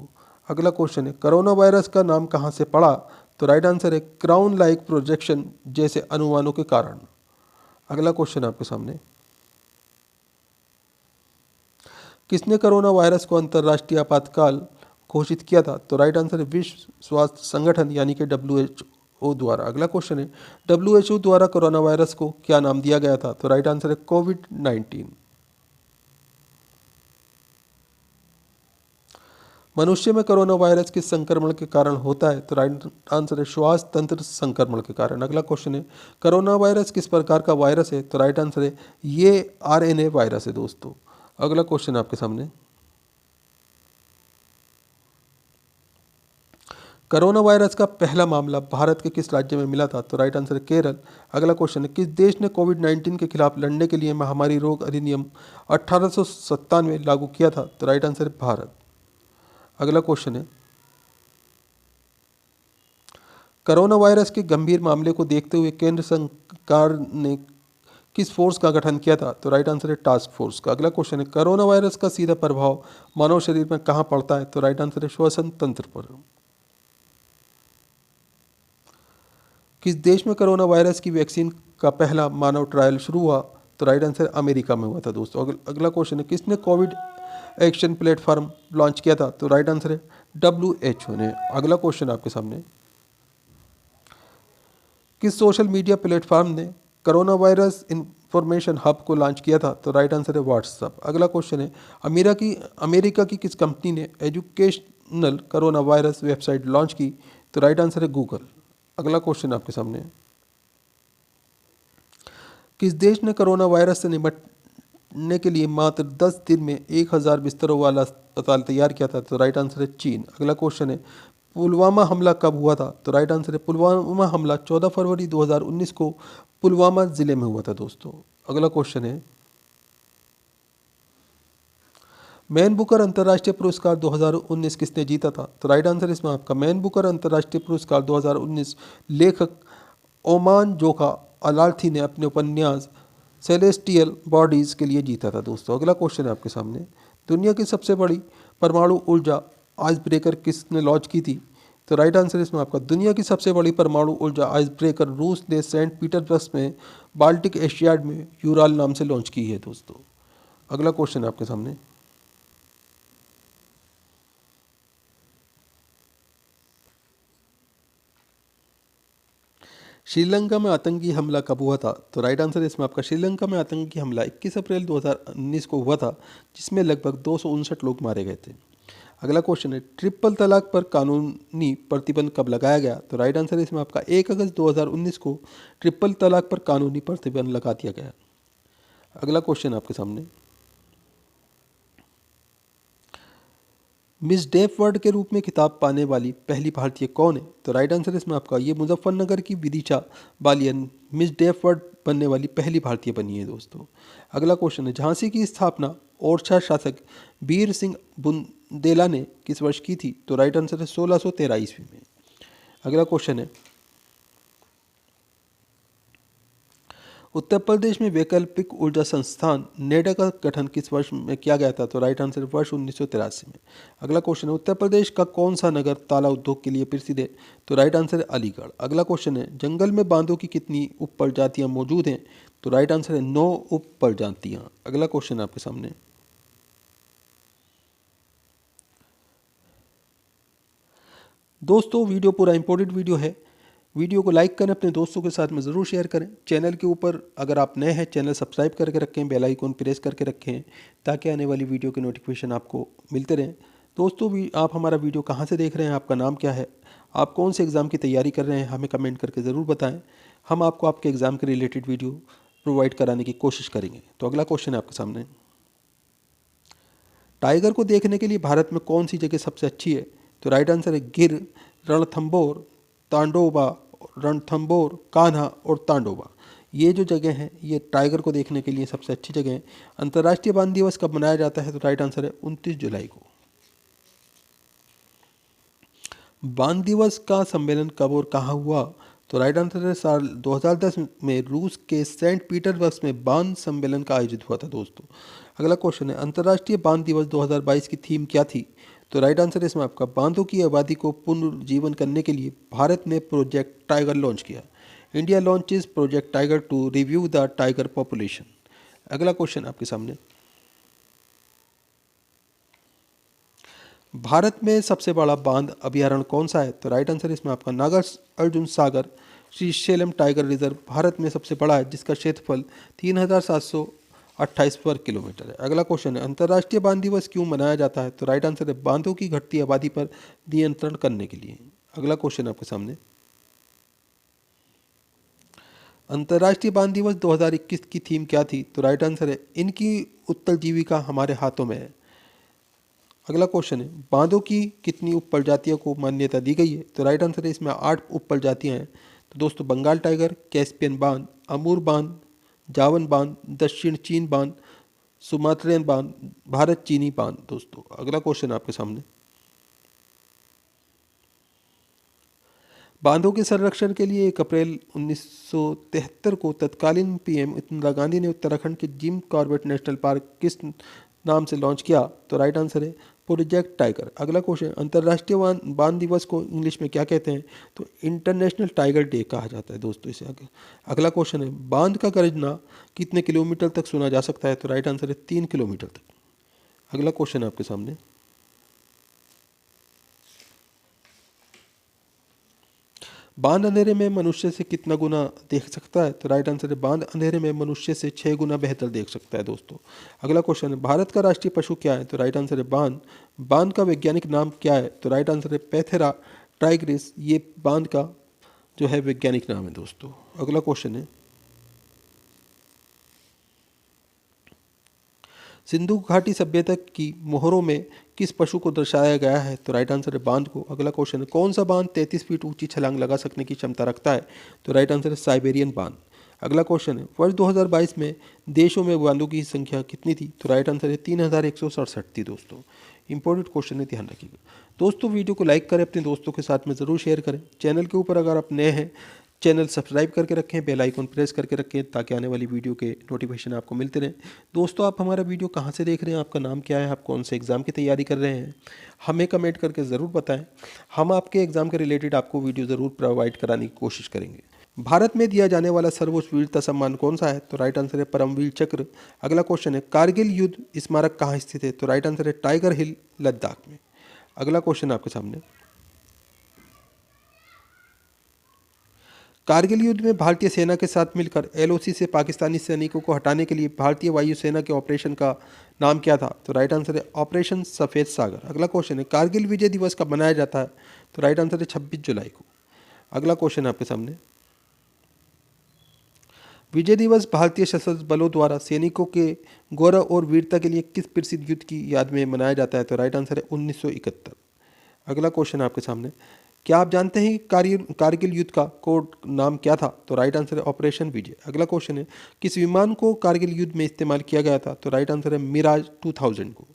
अगला क्वेश्चन है, कोरोना वायरस का नाम कहाँ से पड़ा? तो राइट आंसर है क्राउन लाइक प्रोजेक्शन जैसे अनुमानों के कारण। अगला क्वेश्चन आपके सामने, किसने कोरोना वायरस को अंतर्राष्ट्रीय आपातकाल घोषित किया था? तो राइट आंसर है विश्व स्वास्थ्य संगठन यानी कि WHO द्वारा। अगला क्वेश्चन है, WHO द्वारा कोरोना वायरस को क्या नाम दिया गया था? तो राइट आंसर है कोविड-19। मनुष्य में कोरोना वायरस किस संक्रमण के कारण होता है? तो राइट आंसर है श्वास तंत्र संक्रमण के कारण। अगला क्वेश्चन है, कोरोना वायरस किस प्रकार का वायरस है? तो राइट आंसर है ये RNA वायरस है दोस्तों। अगला क्वेश्चन आपके सामने, कोरोना वायरस का पहला मामला भारत के किस राज्य में मिला था? तो राइट आंसर है केरल। अगला क्वेश्चन है, किस देश ने कोविड-19 के खिलाफ लड़ने के लिए महामारी रोग अधिनियम 1897 लागू किया था? तो राइट आंसर है भारत। अगला क्वेश्चन है, कोरोना वायरस के गंभीर मामले को देखते हुए केंद्र सरकार ने किस फोर्स का गठन किया था? तो राइट आंसर है टास्क फोर्स का। अगला क्वेश्चन है, कोरोना वायरस का सीधा प्रभाव मानव शरीर में कहाँ पड़ता है? तो राइट आंसर है श्वसन तंत्र पर। किस देश में कोरोना वायरस की वैक्सीन का पहला मानव ट्रायल शुरू हुआ? तो राइट आंसर अमेरिका में हुआ था दोस्तों। अगला क्वेश्चन है, किसने कोविड एक्शन प्लेटफॉर्म लॉन्च किया था? तो राइट आंसर है WHO ने। अगला क्वेश्चन आपके सामने, किस सोशल मीडिया प्लेटफॉर्म ने कोरोना वायरस इंफॉर्मेशन हब को लॉन्च किया था? तो राइट आंसर है व्हाट्सअप। अगला क्वेश्चन है, अमेरिका की किस कंपनी ने educational corona virus website launch की? तो राइट आंसर है गूगल। अगला क्वेश्चन आपके सामने, किस देश ने कोरोना वायरस से निपटने के लिए मात्र 10 दिन में 1000 बिस्तरों वाला अस्पताल तैयार किया था? तो राइट आंसर है चीन। अगला क्वेश्चन है, पुलवामा हमला कब हुआ था? तो राइट आंसर है पुलवामा हमला 14 फरवरी 2019 को पुलवामा जिले में हुआ था दोस्तों। अगला क्वेश्चन है, मैन बुकर अंतर्राष्ट्रीय पुरस्कार 2019 किसने जीता था? तो राइट आंसर इसमें आपका मैन बुकर अंतर्राष्ट्रीय पुरस्कार 2019 लेखक ओमान जोखा अलार्थी ने अपने उपन्यास सेलेस्टियल बॉडीज़ के लिए जीता था दोस्तों। अगला क्वेश्चन है आपके सामने, दुनिया की सबसे बड़ी परमाणु ऊर्जा आइस ब्रेकर किसने लॉन्च की थी? तो राइट आंसर इसमें आपका दुनिया की सबसे बड़ी परमाणु ऊर्जा आइस ब्रेकर रूस ने सेंट पीटर्सबर्ग में बाल्टिक एशियाड में यूराल नाम से लॉन्च की है दोस्तों। अगला क्वेश्चन है आपके सामने, श्रीलंका में आतंकी हमला कब हुआ था? तो राइट आंसर इसमें आपका श्रीलंका में आतंकी हमला 21 अप्रैल 2019 को हुआ था, जिसमें लगभग 259 लोग मारे गए थे। अगला क्वेश्चन है, ट्रिपल तलाक पर कानूनी प्रतिबंध कब लगाया गया? तो राइट आंसर इसमें आपका 1 अगस्त 2019 को ट्रिपल तलाक पर कानूनी प्रतिबंध लगा दिया गया। अगला क्वेश्चन आपके सामने, मिस डेफ वर्ल्ड के रूप में खिताब पाने वाली पहली भारतीय कौन है? तो राइट आंसर इसमें आपका ये मुजफ्फरनगर की Vidisha Baliyan miss deaf world बनने वाली पहली भारतीय बनी है दोस्तों। अगला क्वेश्चन है, झांसी की स्थापना ओरछा शासक वीर सिंह बुंदेला ने किस वर्ष की थी? तो राइट आंसर है 1613 ईस्वी में। अगला क्वेश्चन है, उत्तर प्रदेश में वैकल्पिक ऊर्जा संस्थान नेडा का गठन किस वर्ष में किया गया था? तो राइट आंसर वर्ष 1983 में। अगला क्वेश्चन है, उत्तर प्रदेश का कौन सा नगर ताला उद्योग के लिए प्रसिद्ध है? तो राइट आंसर है अलीगढ़। अगला क्वेश्चन है, जंगल में बांधों की कितनी उप प्रजातियां मौजूद हैं? तो राइट आंसर है 9 उप प्रजातियां। अगला क्वेश्चन है आपके सामने, दोस्तों वीडियो पूरा इंपॉर्टेंट वीडियो है, वीडियो को लाइक करें, अपने दोस्तों के साथ में ज़रूर शेयर करें। चैनल के ऊपर अगर आप नए हैं, चैनल सब्सक्राइब करके रखें, बेल आइकन प्रेस करके रखें, ताकि आने वाली वीडियो के नोटिफिकेशन आपको मिलते रहें। दोस्तों भी आप हमारा वीडियो कहाँ से देख रहे हैं, आपका नाम क्या है, आप कौन से एग्ज़ाम की तैयारी कर रहे हैं, हमें कमेंट करके ज़रूर बताएँ। हम आपको आपके एग्ज़ाम के रिलेटेड वीडियो प्रोवाइड कराने की कोशिश करेंगे। तो अगला क्वेश्चन है आपके सामने, टाइगर को देखने के लिए भारत में कौन सी जगह सबसे अच्छी है? तो राइट आंसर है गिर, रणथंबोर, तांडोबा, रणथंबोर, कान्हा और तांडोबा। ये जो जगह हैं ये टाइगर को देखने के लिए सबसे अच्छी जगह है। अंतर्राष्ट्रीय बांध दिवस कब मनाया जाता है? तो राइट आंसर है 29 जुलाई को। बांध दिवस का सम्मेलन कब और कहाँ हुआ? तो राइट आंसर है साल 2010 में रूस के सेंट पीटर्सबर्ग में बांध सम्मेलन का आयोजित हुआ था दोस्तों। अगला क्वेश्चन है, अंतर्राष्ट्रीय बांध दिवस 2022 की थीम क्या थी? तो राइट आंसर है इसमें आपका बांधों की आबादी को पुनर्जीवन करने के लिए भारत ने प्रोजेक्ट टाइगर लॉन्च किया। India launches project tiger to review the tiger population. अगला क्वेश्चन आपके सामने, भारत में सबसे बड़ा बांध अभयारण्य कौन सा है? तो राइट आंसर इसमें आपका नागार्जुन सागर श्रीशैलम टाइगर रिजर्व भारत में सबसे बड़ा है, जिसका क्षेत्रफल 3728 वर्ग किलोमीटर है। अगला क्वेश्चन है, अंतर्राष्ट्रीय बांध दिवस क्यों मनाया जाता है? तो राइट आंसर है बांधों की घटती आबादी पर नियंत्रण करने के लिए। अगला क्वेश्चन आपके सामने, अंतर्राष्ट्रीय बांध दिवस 2021 की थीम क्या थी? तो राइट आंसर है इनकी उत्तरजीविका हमारे हाथों में है। अगला क्वेश्चन है, बांधों की कितनी उप प्रजातियों को मान्यता दी गई है? तो राइट आंसर है इसमें 8 उप प्रजातियाँ हैं। तो दोस्तों बंगाल टाइगर, कैस्पियन बांध, अमूर बांध, जावन बांध, दक्षिण चीन बांध, सुमात्रेन बांध, भारत चीनी बांध दोस्तों। अगला क्वेश्चन आपके सामने, बांधों के संरक्षण के लिए 1 अप्रैल 1973 को तत्कालीन पीएम इंदिरा गांधी ने उत्तराखंड के जिम कॉर्बेट नेशनल पार्क किस नाम से लॉन्च किया? तो राइट आंसर है प्रोजेक्ट टाइगर। अगला क्वेश्चन, अंतर्राष्ट्रीय बांध दिवस को इंग्लिश में क्या कहते हैं? तो इंटरनेशनल टाइगर डे कहा जाता है दोस्तों इसे। अगला क्वेश्चन है, बांध का गरजना कितने किलोमीटर तक सुना जा सकता है? तो राइट आंसर है 3 किलोमीटर तक। अगला क्वेश्चन है आपके सामने, बांध अंधेरे में मनुष्य से कितना गुना देख सकता है? तो राइट आंसर है बांध अंधेरे में मनुष्य से 6 गुना बेहतर देख सकता है दोस्तों। अगला क्वेश्चन है भारत का राष्ट्रीय पशु क्या है? तो राइट आंसर है बांध। बांध का वैज्ञानिक नाम क्या है? तो राइट आंसर है पैथेरा टाइग्रिस। ये बांध का जो है वैज्ञानिक नाम है दोस्तों। अगला क्वेश्चन है सिंधु घाटी सभ्यता की मोहरों में किस पशु को दर्शाया गया है? तो राइट आंसर है बांध को। अगला क्वेश्चन है कौन सा बांध 33 फीट ऊंची छलांग लगा सकने की क्षमता रखता है? तो राइट आंसर है साइबेरियन बांध। अगला क्वेश्चन है वर्ष 2022 में देशों में बांधों की संख्या कितनी थी? तो राइट आंसर है 3167 थी दोस्तों। इंपॉर्टेंट क्वेश्चन है, ध्यान रखिएगा दोस्तों। वीडियो को लाइक करें, अपने दोस्तों के साथ में ज़रूर शेयर करें। चैनल के ऊपर अगर आप नए हैं, चैनल सब्सक्राइब करके रखें, बेल आइकन प्रेस करके रखें ताकि आने वाली वीडियो के नोटिफिकेशन आपको मिलते रहें। दोस्तों आप हमारा वीडियो कहाँ से देख रहे हैं, आपका नाम क्या है, आप कौन से एग्ज़ाम की तैयारी कर रहे हैं, हमें कमेंट करके ज़रूर बताएं। हम आपके एग्ज़ाम के रिलेटेड आपको वीडियो ज़रूर प्रोवाइड कराने की कोशिश करेंगे। भारत में दिया जाने वाला सर्वोच्च वीरता सम्मान कौन सा है? तो राइट आंसर है परमवीर चक्र। अगला क्वेश्चन है कारगिल युद्ध स्मारक कहाँ स्थित है? तो राइट आंसर है टाइगर हिल, लद्दाख में। अगला क्वेश्चन आपके सामने कारगिल युद्ध में भारतीय सेना के साथ मिलकर एलओसी से पाकिस्तानी सैनिकों को हटाने के लिए भारतीय वायुसेना के ऑपरेशन का नाम क्या था? तो राइट आंसर है ऑपरेशन सफ़ेद सागर। अगला क्वेश्चन है कारगिल विजय दिवस कब मनाया जाता है? तो राइट आंसर है 26 जुलाई को। अगला क्वेश्चन है आपके सामने विजय दिवस भारतीय सशस्त्र बलों द्वारा सैनिकों के गौरव और वीरता के लिए किस प्रसिद्ध युद्ध की याद में मनाया जाता है? तो राइट आंसर है 1971। अगला क्वेश्चन है आपके सामने क्या आप जानते हैं कि कारगिल युद्ध का कोड नाम क्या था? तो राइट आंसर है ऑपरेशन विजय। अगला क्वेश्चन है किस विमान को कारगिल युद्ध में इस्तेमाल किया गया था? तो राइट आंसर है मिराज 2000 को।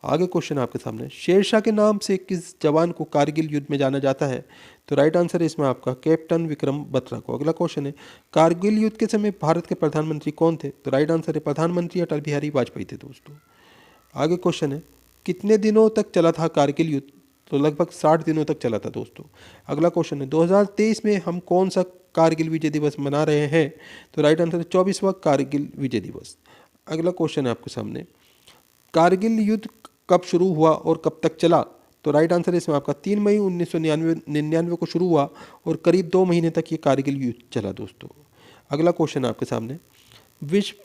आगे क्वेश्चन आपके सामने शेरशाह के नाम से किस जवान को कारगिल युद्ध में जाना जाता है? तो राइट आंसर है इसमें आपका कैप्टन विक्रम बत्रा को। अगला क्वेश्चन है कारगिल युद्ध के समय भारत के प्रधानमंत्री कौन थे? तो राइट आंसर है प्रधानमंत्री अटल बिहारी वाजपेयी थे दोस्तों। आगे क्वेश्चन है कितने दिनों तक चला था कारगिल युद्ध? तो लगभग 60 दिनों तक चला था दोस्तों। अगला क्वेश्चन है 2023 में हम कौन सा कारगिल विजय दिवस मना रहे हैं? तो राइट आंसर है 24वां कारगिल विजय दिवस। अगला क्वेश्चन है आपके सामने कारगिल युद्ध कब शुरू हुआ और कब तक चला? तो राइट आंसर है इसमें आपका 3 मई 1999 को शुरू हुआ और करीब 2 महीने तक ये कारगिल युद्ध चला दोस्तों। अगला क्वेश्चन है आपके सामने विश्व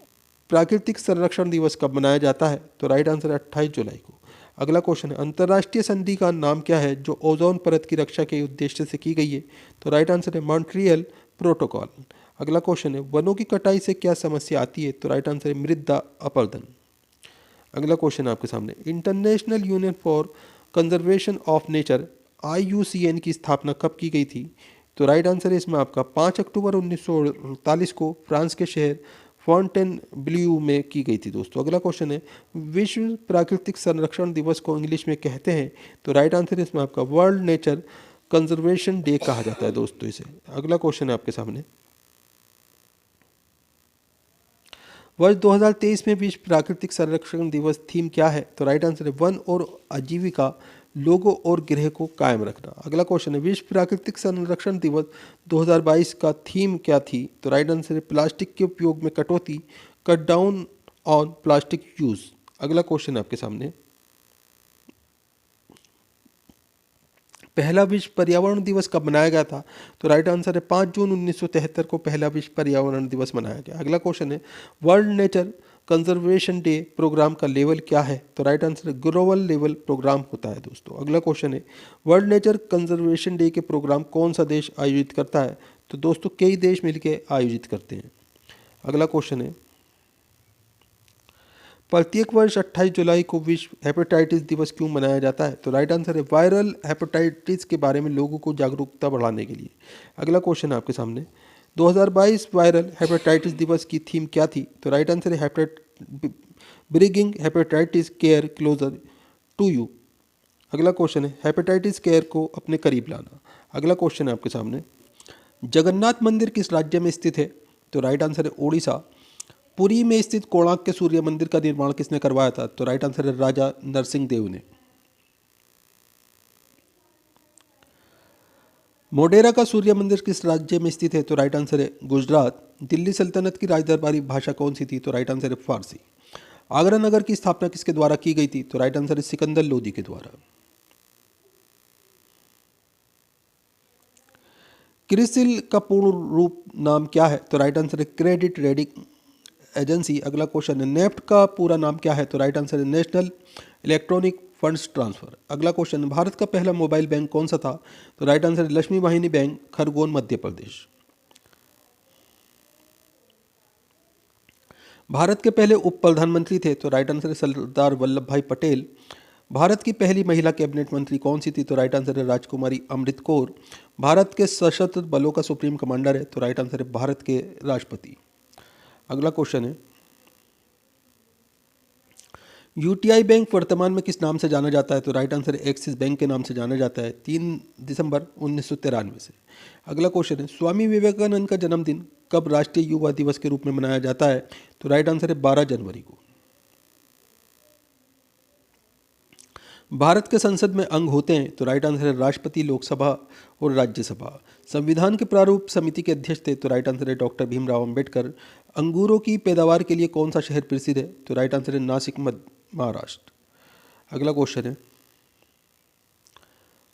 प्राकृतिक संरक्षण दिवस कब मनाया जाता है? तो राइट आंसर है 28 जुलाई को। अगला क्वेश्चन है अंतर्राष्ट्रीय संधि का नाम क्या है जो ओजोन परत की रक्षा के उद्देश्य से की गई है? तो राइट आंसर है मॉन्ट्रियल प्रोटोकॉल। अगला क्वेश्चन है वनों की कटाई से क्या समस्या आती है? तो राइट आंसर है मृदा अपरदन। अगला क्वेश्चन है आपके सामने international union for conservation of nature IUCN की स्थापना कब की गई थी? तो राइट आंसर है इसमें आपका 5 अक्टूबर 1948 को फ्रांस के शहर फॉन्टेनब्लियू में की गई थी दोस्तों। अगला क्वेश्चन है विश्व प्राकृतिक संरक्षण दिवस को इंग्लिश में कहते हैं? तो राइट आंसर है इसमें आपका वर्ल्ड नेचर कंजर्वेशन डे कहा जाता है दोस्तों इसे। अगला क्वेश्चन है आपके सामने वर्ष 2023 में विश्व प्राकृतिक संरक्षण दिवस थीम क्या है? तो राइट आंसर है वन और आजीविका, लोगों और गृह को कायम रखना। अगला क्वेश्चन है विश्व प्राकृतिक संरक्षण दिवस 2022 का थीम क्या थी? तो राइट आंसर है प्लास्टिक के उपयोग में कटौती, cut down on plastic use. अगला क्वेश्चन है आपके सामने पहला विश्व पर्यावरण दिवस कब मनाया गया था? तो राइट आंसर है 5 जून 1973 को पहला विश्व पर्यावरण दिवस मनाया गया। अगला क्वेश्चन है World Nature Conservation Day program का लेवल क्या है? तो राइट आंसर है ग्लोबल लेवल प्रोग्राम होता है दोस्तों। अगला क्वेश्चन है वर्ल्ड नेचर कंजर्वेशन डे के प्रोग्राम कौन सा देश आयोजित करता है? तो दोस्तों कई देश मिलकर आयोजित करते हैं। अगला क्वेश्चन है प्रत्येक वर्ष 28 जुलाई को विश्व हेपेटाइटिस दिवस क्यों मनाया जाता है? तो राइट आंसर है वायरल हेपेटाइटिस के बारे में लोगों को जागरूकता बढ़ाने के लिए। अगला क्वेश्चन है आपके सामने 2022 वायरल हेपेटाइटिस दिवस की थीम क्या थी? तो राइट आंसर है bringing hepatitis care closer to you. अगला क्वेश्चन है हेपेटाइटिस केयर को अपने करीब लाना। अगला क्वेश्चन है आपके सामने जगन्नाथ मंदिर किस राज्य में स्थित है? तो राइट आंसर है ओडिशा। पुरी में स्थित कोणार्क के सूर्य मंदिर का निर्माण किसने करवाया था? तो राइट आंसर है राजा नरसिंह देव ने। मोढेरा का सूर्य मंदिर किस राज्य में स्थित है? तो राइट आंसर है गुजरात। दिल्ली सल्तनत की राजदरबारी भाषा कौन सी थी? तो राइट आंसर है फारसी। आगरा नगर की स्थापना किसके द्वारा की गई थी? तो राइट आंसर है सिकंदर लोदी के द्वारा। क्रिसिल का पूर्ण रूप नाम क्या है? तो राइट आंसर है क्रेडिट रेटिंग एजेंसी। अगला क्वेश्चन है नेफ्ट का पूरा नाम क्या है? तो राइट आंसर है नेशनल इलेक्ट्रॉनिक फंड्स ट्रांसफर। अगला क्वेश्चन है भारत का पहला मोबाइल बैंक कौन सा था? तो राइट आंसर है लक्ष्मी वाहिनी बैंक, खरगोन, मध्य प्रदेश। भारत के पहले उप प्रधानमंत्री थे? तो राइट आंसर है सरदार वल्लभ भाई पटेल। भारत की पहली महिला कैबिनेट मंत्री कौन सी थी? तो राइट आंसर है राजकुमारी अमृत कौर। भारत के सशस्त्र बलों का सुप्रीम कमांडर है? तो राइट आंसर है भारत के राष्ट्रपति। अगला क्वेश्चन है यूटीआई बैंक वर्तमान में किस नाम से जाना जाता है? तो राइट आंसर है एक्सिस बैंक के नाम से जाना जाता है 3 दिसंबर 1993 से। अगला क्वेश्चन है स्वामी विवेकानंद का जन्मदिन कब राष्ट्रीय युवा दिवस के रूप में मनाया जाता है? तो राइट आंसर है 12 जनवरी को। भारत के संसद में अंग होते हैं? तो राइट आंसर है राष्ट्रपति, लोकसभा और राज्यसभा। संविधान के प्रारूप समिति के अध्यक्ष थे? तो राइट आंसर है डॉक्टर भीमराव अंबेडकर। अंगूरों की पैदावार के लिए कौन सा शहर प्रसिद्ध है? तो राइट आंसर है नासिक, महाराष्ट्र। अगला क्वेश्चन है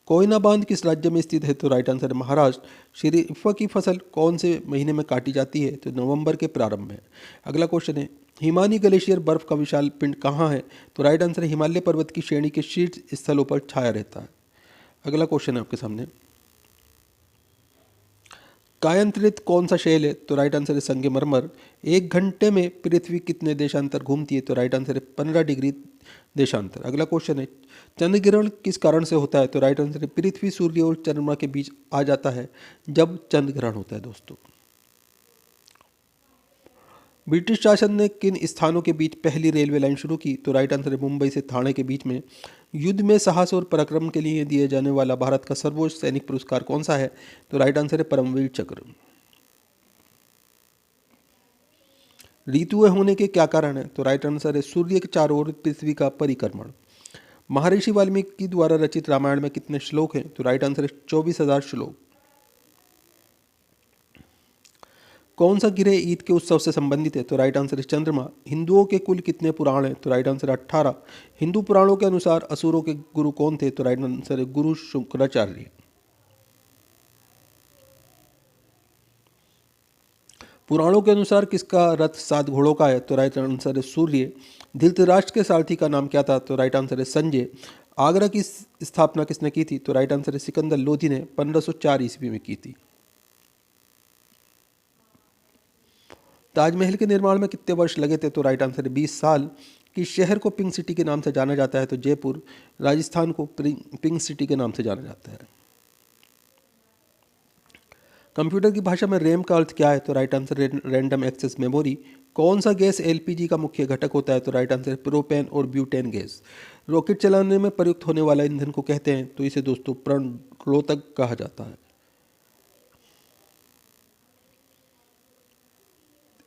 कोयना बांध किस राज्य में स्थित है? तो राइट आंसर है महाराष्ट्र। शरीफा की फसल कौन से महीने में काटी जाती है? तो नवंबर के प्रारंभ में। अगला क्वेश्चन है हिमानी ग्लेशियर बर्फ का विशाल पिंड कहाँ है? तो राइट आंसर है हिमालय पर्वत की श्रेणी के शीर्ष स्थलों पर छाया रहता है। अगला क्वेश्चन है आपके सामने कायांतरित कौन सा शैल है? तो राइट आंसर है संगमरमर। 1 घंटे में पृथ्वी कितने देशांतर घूमती है? तो राइट आंसर है 15 डिग्री देशांतर। अगला क्वेश्चन है चंद्र ग्रहण किस कारण से होता है? तो राइट आंसर है पृथ्वी, सूर्य और चंद्रमा के बीच आ जाता है जब चंद्र ग्रहण होता है दोस्तों। ब्रिटिश शासन ने किन स्थानों के बीच पहली रेलवे लाइन शुरू की? तो राइट आंसर है मुंबई से ठाणे के बीच में। युद्ध में साहस और पराक्रम के लिए दिए जाने वाला भारत का सर्वोच्च सैनिक पुरस्कार कौन सा है? तो राइट आंसर है परमवीर चक्र। ऋतुएं होने के क्या कारण है? तो राइट आंसर है सूर्य के चारों ओर पृथ्वी का परिक्रमण। महर्षि वाल्मीकि द्वारा रचित रामायण में कितने श्लोक हैं? तो राइट आंसर है 24,000 श्लोक। कौन सा ग्रह ईद के उत्सव से संबंधित है? तो राइट आंसर है चंद्रमा। हिंदुओं के कुल कितने पुराण हैं? तो राइट आंसर है 18। हिंदू पुराणों के अनुसार असुरों के गुरु कौन थे? तो राइट आंसर है गुरु शुक्राचार्य। पुराणों के अनुसार किसका रथ 7 घोड़ों का है? तो राइट आंसर है सूर्य। धृतराष्ट्र के सारथी का नाम क्या था? तो राइट आंसर है संजय। आगरा की स्थापना किसने की थी? तो राइट आंसर है सिकंदर लोधी ने 1504 ईस्वी में की थी। ताजमहल के निर्माण में कितने वर्ष लगे थे? तो राइट आंसर है 20 साल। किस शहर को पिंक सिटी के नाम से जाना जाता है? तो जयपुर। राजस्थान को पिंक सिटी के नाम से जाना जाता है। कंप्यूटर की भाषा में रैम का अर्थ क्या है? तो राइट आंसर है रैंडम एक्सेस मेमोरी। कौन सा गैस एलपीजी का मुख्य घटक होता है? तो राइट आंसर है प्रोपेन और ब्यूटेन गैस। रॉकेट चलाने में प्रयुक्त होने वाला ईंधन को कहते हैं? तो इसे दोस्तों प्रणोतक कहा जाता है।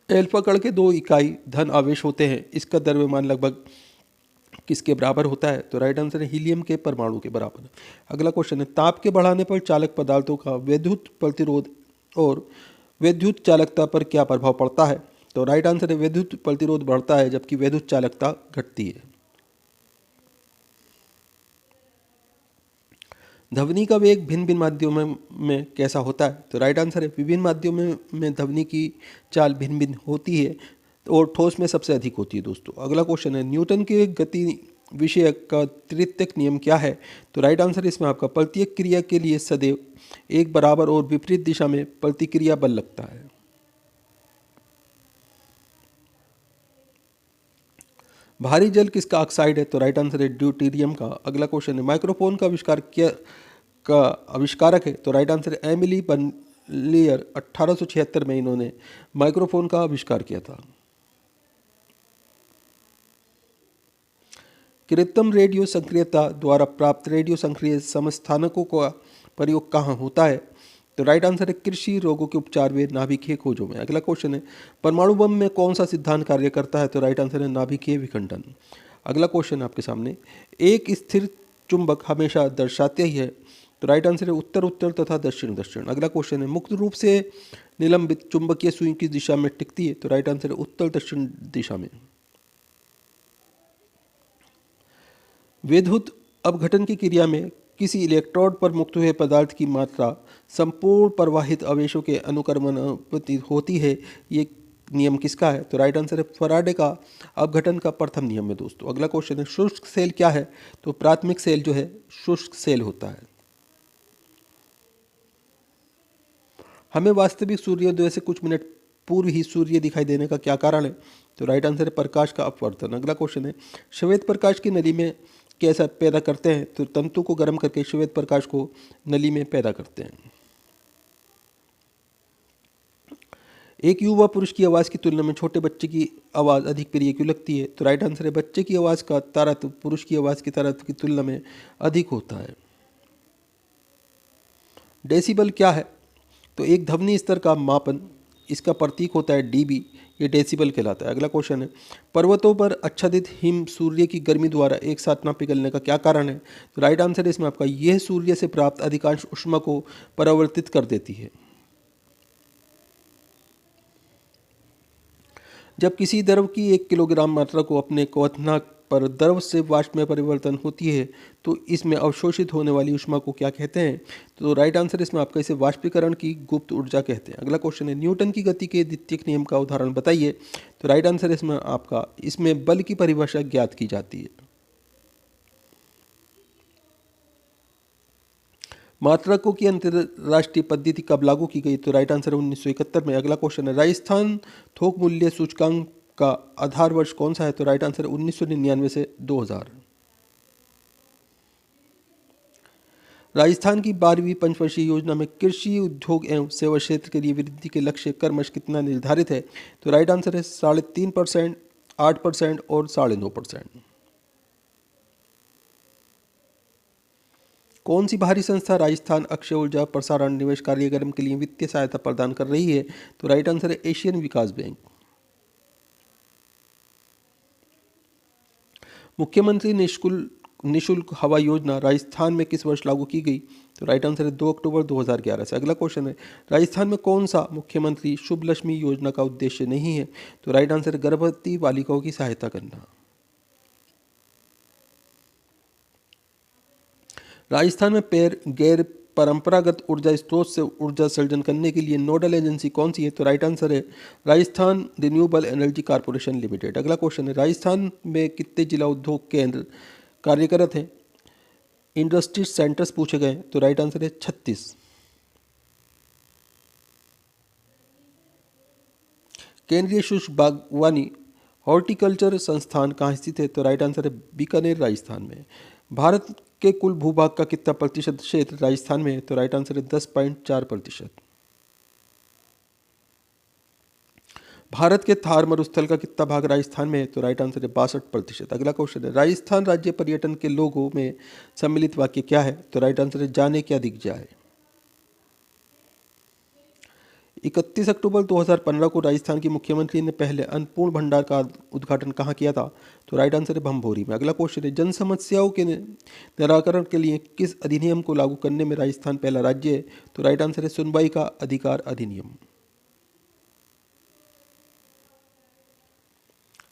एल्फा कण के 2 इकाई धन आवेश होते हैं, इसका द्रव्यमान लगभग किसके बराबर होता है? तो राइट आंसर है हीलियम के परमाणु के बराबर। अगला क्वेश्चन है ताप के बढ़ाने पर चालक पदार्थों का विद्युत प्रतिरोध और विद्युत चालकता पर क्या प्रभाव पड़ता है? तो राइट आंसर है विद्युत प्रतिरोध बढ़ता है जबकि विद्युत चालकता घटती है। ध्वनि का वेग भिन्न भिन्न माध्यमों में कैसा होता है? तो राइट आंसर है विभिन्न माध्यमों में ध्वनि की चाल भिन्न भिन्न होती है और ठोस में सबसे अधिक होती है दोस्तों। अगला क्वेश्चन है न्यूटन के गति विषय का तृतीयक नियम क्या है? तो राइट आंसर इसमें आपका प्रत्येक क्रिया के लिए सदैव एक बराबर और विपरीत दिशा में प्रतिक्रिया बल लगता है। भारी जल किसका ऑक्साइड है? तो राइट आंसर है ड्यूटेरियम का। अगला क्वेश्चन है माइक्रोफोन का आविष्कारक है? तो राइट आंसर है एमिली बर्नलियर। 1876 में इन्होंने माइक्रोफोन का आविष्कार किया था। कृत्रिम रेडियो सक्रियता द्वारा प्राप्त रेडियो सक्रिय समस्थानकों का प्रयोग कहाँ होता है? तो राइट आंसर है कृषि, रोगों के उपचार व नाभिकीय खोजों में। अगला क्वेश्चन है परमाणु बम में कौन सा सिद्धांत कार्य करता है? तो राइट आंसर है नाभिकीय विखंडन। अगला क्वेश्चन आपके सामने एक स्थिर चुंबक हमेशा दर्शाते ही है? तो राइट आंसर है उत्तर उत्तर तथा दक्षिण दक्षिण। अगला क्वेश्चन है मुक्त रूप से निलंबित चुंबकीय सुई किस दिशा में टिकती है? तो राइट आंसर है उत्तर दक्षिण दिशा में। विद्युत अपघटन की क्रिया में किसी इलेक्ट्रोड पर मुक्त हुए पदार्थ की मात्रा संपूर्ण प्रवाहित आवेशों के अनुक्रमण अनुपत्ति होती है, ये नियम किसका है? तो राइट आंसर है फैराडे का अपघटन का प्रथम नियम है दोस्तों। अगला क्वेश्चन है शुष्क सेल क्या है? तो प्राथमिक सेल जो है शुष्क सेल होता है। हमें वास्तविक सूर्योदय से कुछ मिनट पूर्व ही सूर्य दिखाई देने का क्या कारण है? तो राइट आंसर है प्रकाश का अपवर्तन। अगला क्वेश्चन है श्वेत प्रकाश की नली में कैसा पैदा करते हैं? तो तंतु को गर्म करके श्वेत प्रकाश को नली में पैदा करते हैं। एक युवा पुरुष की आवाज़ की तुलना में छोटे बच्चे की आवाज़ अधिक प्रिय क्यों लगती है? तो राइट आंसर है बच्चे की आवाज़ का तारतम्य पुरुष की आवाज़ की तारतम्य की तुलना में अधिक होता है। डेसिबल क्या है? तो एक ध्वनि स्तर का मापन, इसका प्रतीक होता है डीबी, ये डेसिबल कहलाता है। अगला क्वेश्चन है पर्वतों पर आच्छादित हिम सूर्य की गर्मी द्वारा एक साथ न पिघलने का क्या कारण है? तो राइट आंसर है इसमें आपका यह सूर्य से प्राप्त अधिकांश ऊष्मा को परावर्तित कर देती है। जब किसी द्रव की 1 किलोग्राम मात्रा को अपने क्वथनांक पर द्रव से वाष्प में परिवर्तन होती है तो इसमें अवशोषित होने वाली ऊष्मा को क्या कहते हैं? तो राइट आंसर इसमें आपका इसे वाष्पीकरण की गुप्त ऊर्जा कहते हैं। अगला क्वेश्चन है न्यूटन की गति के द्वितीयक नियम का उदाहरण बताइए। तो राइट आंसर इसमें आपका इसमें बल की परिभाषा ज्ञात की जाती है। मात्रकों की अंतरराष्ट्रीय पद्धति कब लागू की गई? तो राइट आंसर है 1971 में। अगला क्वेश्चन है राजस्थान थोक मूल्य सूचकांक का आधार वर्ष कौन सा है? तो राइट आंसर है 1999 से 2000। राजस्थान की 12वीं पंचवर्षीय योजना में कृषि उद्योग एवं सेवा क्षेत्र के लिए वृद्धि के लक्ष्य क्रमश कितना निर्धारित है? तो राइट आंसर है 3.5%, 8% और 9.5%। कौन सी बाहरी संस्था राजस्थान अक्षय ऊर्जा प्रसारण निवेश कार्यक्रम के लिए वित्तीय सहायता प्रदान कर रही है? तो राइट आंसर है एशियन विकास बैंक। मुख्यमंत्री निशुल्क हवा योजना राजस्थान में किस वर्ष लागू की गई? तो राइट आंसर है 2 अक्टूबर 2011 से। अगला क्वेश्चन है राजस्थान में कौन सा मुख्यमंत्री शुभ लक्ष्मी योजना का उद्देश्य नहीं है? तो राइट आंसर है गर्भवती बालिकाओं की सहायता करना। राजस्थान में गैर परंपरागत ऊर्जा स्रोत से ऊर्जा सृजन करने के लिए नोडल एजेंसी कौन सी है? तो राइट आंसर है Rajasthan renewable energy corporation limited. अगला क्वेश्चन है राजस्थान में कितने जिला उद्योग केंद्र कार्यरत हैं? इंडस्ट्री सेंटर्स पूछे गए, तो राइट आंसर है 36। केंद्रीय शुष्क बागवानी हॉर्टिकल्चर संस्थान कहाँ स्थित है? तो राइट आंसर है बीकानेर राजस्थान में। भारत के कुल भूभाग का कितना प्रतिशत क्षेत्र राजस्थान में है? तो राइट आंसर है 10.4%। भारत के थार मरुस्थल का कितना भाग राजस्थान में है? तो राइट आंसर है 62%। अगला क्वेश्चन है राजस्थान राज्य पर्यटन के लोगों में सम्मिलित वाक्य क्या है? तो राइट आंसर है जाने क्या दिख जाए। 31 अक्टूबर 2015 को राजस्थान की मुख्यमंत्री ने पहले अन्नपूर्ण भंडार का उद्घाटन कहाँ किया था? तो राइट आंसर है भंभोरी में। अगला क्वेश्चन है जन समस्याओं के निराकरण के लिए किस अधिनियम को लागू करने में राजस्थान पहला राज्य है? तो राइट आंसर है सुनवाई का अधिकार अधिनियम।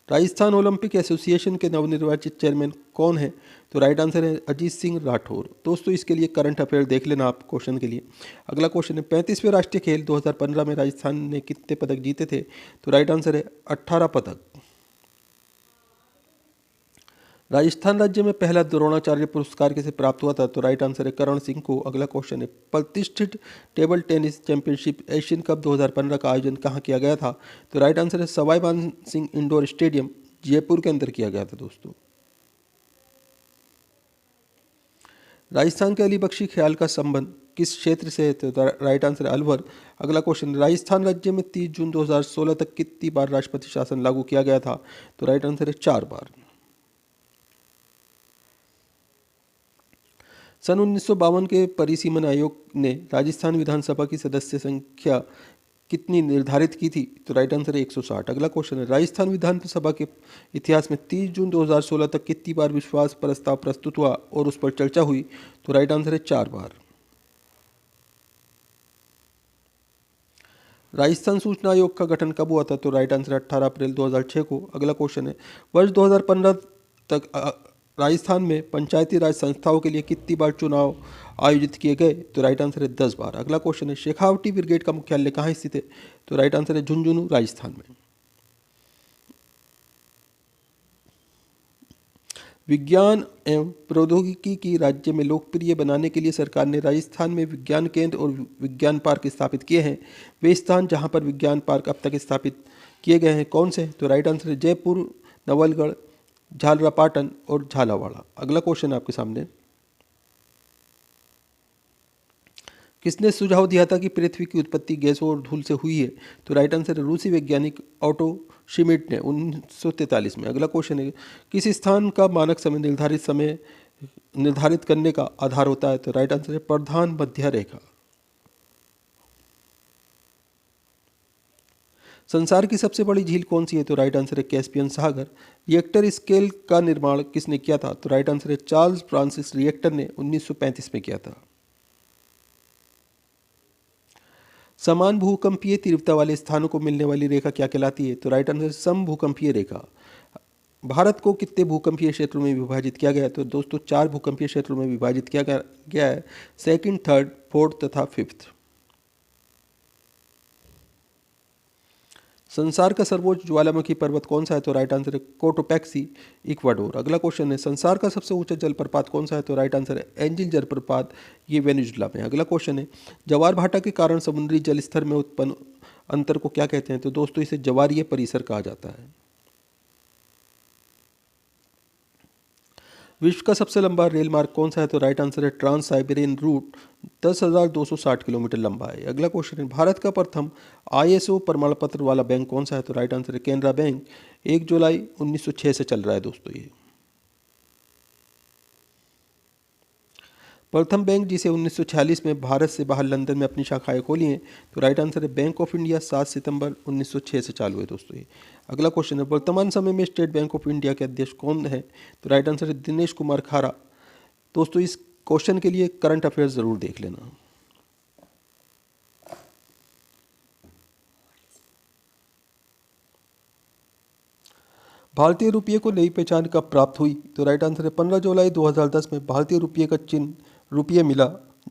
राजस्थान ओलंपिक एसोसिएशन के नवनिर्वाचित चेयरमैन कौन है? तो राइट आंसर है अजीत सिंह राठौर। दोस्तों इसके लिए करंट अफेयर देख लेना आप क्वेश्चन के लिए। अगला क्वेश्चन है 35वें राष्ट्रीय खेल 2015 में राजस्थान ने कितने पदक जीते थे? तो राइट आंसर है 18 पदक। राजस्थान राज्य में पहला द्रोणाचार्य पुरस्कार किसे प्राप्त हुआ था? तो राइट आंसर है करण सिंह को। अगला क्वेश्चन है प्रतिष्ठित table tennis championship Asian cup 2015 का आयोजन कहाँ किया गया था? तो राइट आंसर है सवाई मान सिंह इंडोर स्टेडियम जयपुर के अंदर किया गया था दोस्तों। राजस्थान के अली बख्शी ख्याल का संबंध किस क्षेत्र से है? तो राइट आंसर है अलवर। अगला क्वेश्चन राजस्थान राज्य में 30 जून 2016 तक कितनी बार राष्ट्रपति शासन लागू किया गया था? तो राइट आंसर है 4 बार। सन 1952 के परिसीमन आयोग ने राजस्थान विधानसभा की सदस्य संख्या कितनी निर्धारित की थी? तो राइट आंसर है 160। अगला क्वेश्चन है राजस्थान विधानसभा के इतिहास में 30 जून 2016 तक कितनी बार विश्वास प्रस्ताव प्रस्तुत हुआ और उस पर चर्चा हुई? तो राइट आंसर है 4 बार। राजस्थान सूचना आयोग का गठन कब हुआ था? तो राइट आंसर है 18 अप्रैल 2006 को। अगला क्वेश्चन है वर्ष 2015 तक राजस्थान में पंचायती राज संस्थाओं के लिए कितनी बार चुनाव आयोजित किए गए? तो राइट आंसर है 10 बार। अगला क्वेश्चन है शेखावटी ब्रिगेड का मुख्यालय कहाँ स्थित है? तो राइट आंसर है झुंझुनू राजस्थान में। विज्ञान एवं प्रौद्योगिकी की राज्य में लोकप्रिय बनाने के लिए सरकार ने राजस्थान में विज्ञान केंद्र और विज्ञान पार्क स्थापित किए हैं। वे स्थान जहां पर विज्ञान पार्क अब तक स्थापित किए गए हैं कौन से? तो राइट आंसर है जयपुर, नवलगढ़, झालरापाटन और झालावाड़। अगला क्वेश्चन आपके सामने, किसने सुझाव दिया था कि पृथ्वी की उत्पत्ति गैसों और धूल से हुई है? तो राइट आंसर है रूसी वैज्ञानिक ऑटो शिमिट ने 1943 में। अगला क्वेश्चन है किस स्थान का मानक समय निर्धारित करने का आधार होता है? तो राइट आंसर है प्रधान मध्य रेखा। संसार की सबसे बड़ी झील कौन सी है? तो राइट आंसर है कैस्पियन सागर। रिएक्टर स्केल का निर्माण किसने किया था? तो राइट आंसर है चार्ल्स फ्रांसिस रिएक्टर ने 1935 में किया था। समान भूकंपीय तीव्रता वाले स्थानों को मिलने वाली रेखा क्या कहलाती है? तो राइट आंसर समभूकंपीय रेखा। भारत को कितने भूकंपीय क्षेत्रों में विभाजित किया गया है? तो दोस्तों 4 भूकंपीय क्षेत्रों में विभाजित किया गया है, सेकंड, थर्ड, फोर्थ तथा फिफ्थ। संसार का सर्वोच्च ज्वालामुखी पर्वत कौन सा है? तो राइट आंसर है कोटोपैक्सी, इक्वाडोर। अगला क्वेश्चन है संसार का सबसे ऊंचा जलप्रपात कौन सा है? तो राइट आंसर है एंजिल जलप्रपात, ये वेनेजुला में। अगला क्वेश्चन है ज्वार भाटा के कारण समुद्री जल स्तर में उत्पन्न अंतर को क्या कहते हैं? तो दोस्तों इसे ज्वारीय परिसर कहा जाता है। विश्व का सबसे लंबा रेल मार्ग कौन सा है? तो राइट आंसर है ट्रांस साइबेरियन रूट, 10,260 किलोमीटर लंबा है। अगला क्वेश्चन है भारत का प्रथम ISO प्रमाण पत्र वाला बैंक कौन सा है? तो राइट आंसर है केनरा बैंक, 1 जुलाई 1906 से चल रहा है दोस्तों ये। प्रथम बैंक जिसे 1946 में भारत से बाहर लंदन में अपनी शाखाएं खोली हैं, तो राइट आंसर है बैंक ऑफ इंडिया, 7 सितंबर 1906 से चालू है दोस्तों ये। अगला क्वेश्चन है वर्तमान समय में स्टेट बैंक ऑफ इंडिया के अध्यक्ष कौन है? तो राइट आंसर है दिनेश कुमार खारा। दोस्तों इस क्वेश्चन के लिए करंट अफेयर्स जरूर देख लेना। भारतीय रुपये को नई पहचान कब प्राप्त हुई? तो राइट आंसर है 15 जुलाई 2010 में भारतीय रुपये का चिन्ह रुपये मिला,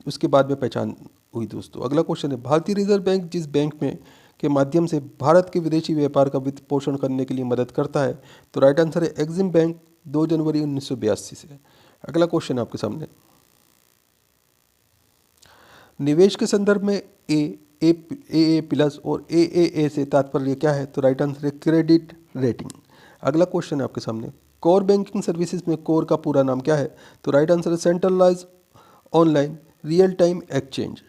उसके बाद में पहचान हुई दोस्तों। अगला क्वेश्चन है भारतीय रिजर्व बैंक जिस बैंक में के माध्यम से भारत के विदेशी व्यापार का वित्त पोषण करने के लिए मदद करता है, तो राइट आंसर है एग्जिम बैंक, 2 जनवरी 1982 से। अगला क्वेश्चन आपके सामने, निवेश के संदर्भ में AA प्लस और AAA से तात्पर्य क्या है? तो राइट आंसर है क्रेडिट रेटिंग। अगला क्वेश्चन है आपके सामने, कोर बैंकिंग सर्विसेज में कोर का पूरा नाम क्या है? तो राइट आंसर है centralised online real time exchange.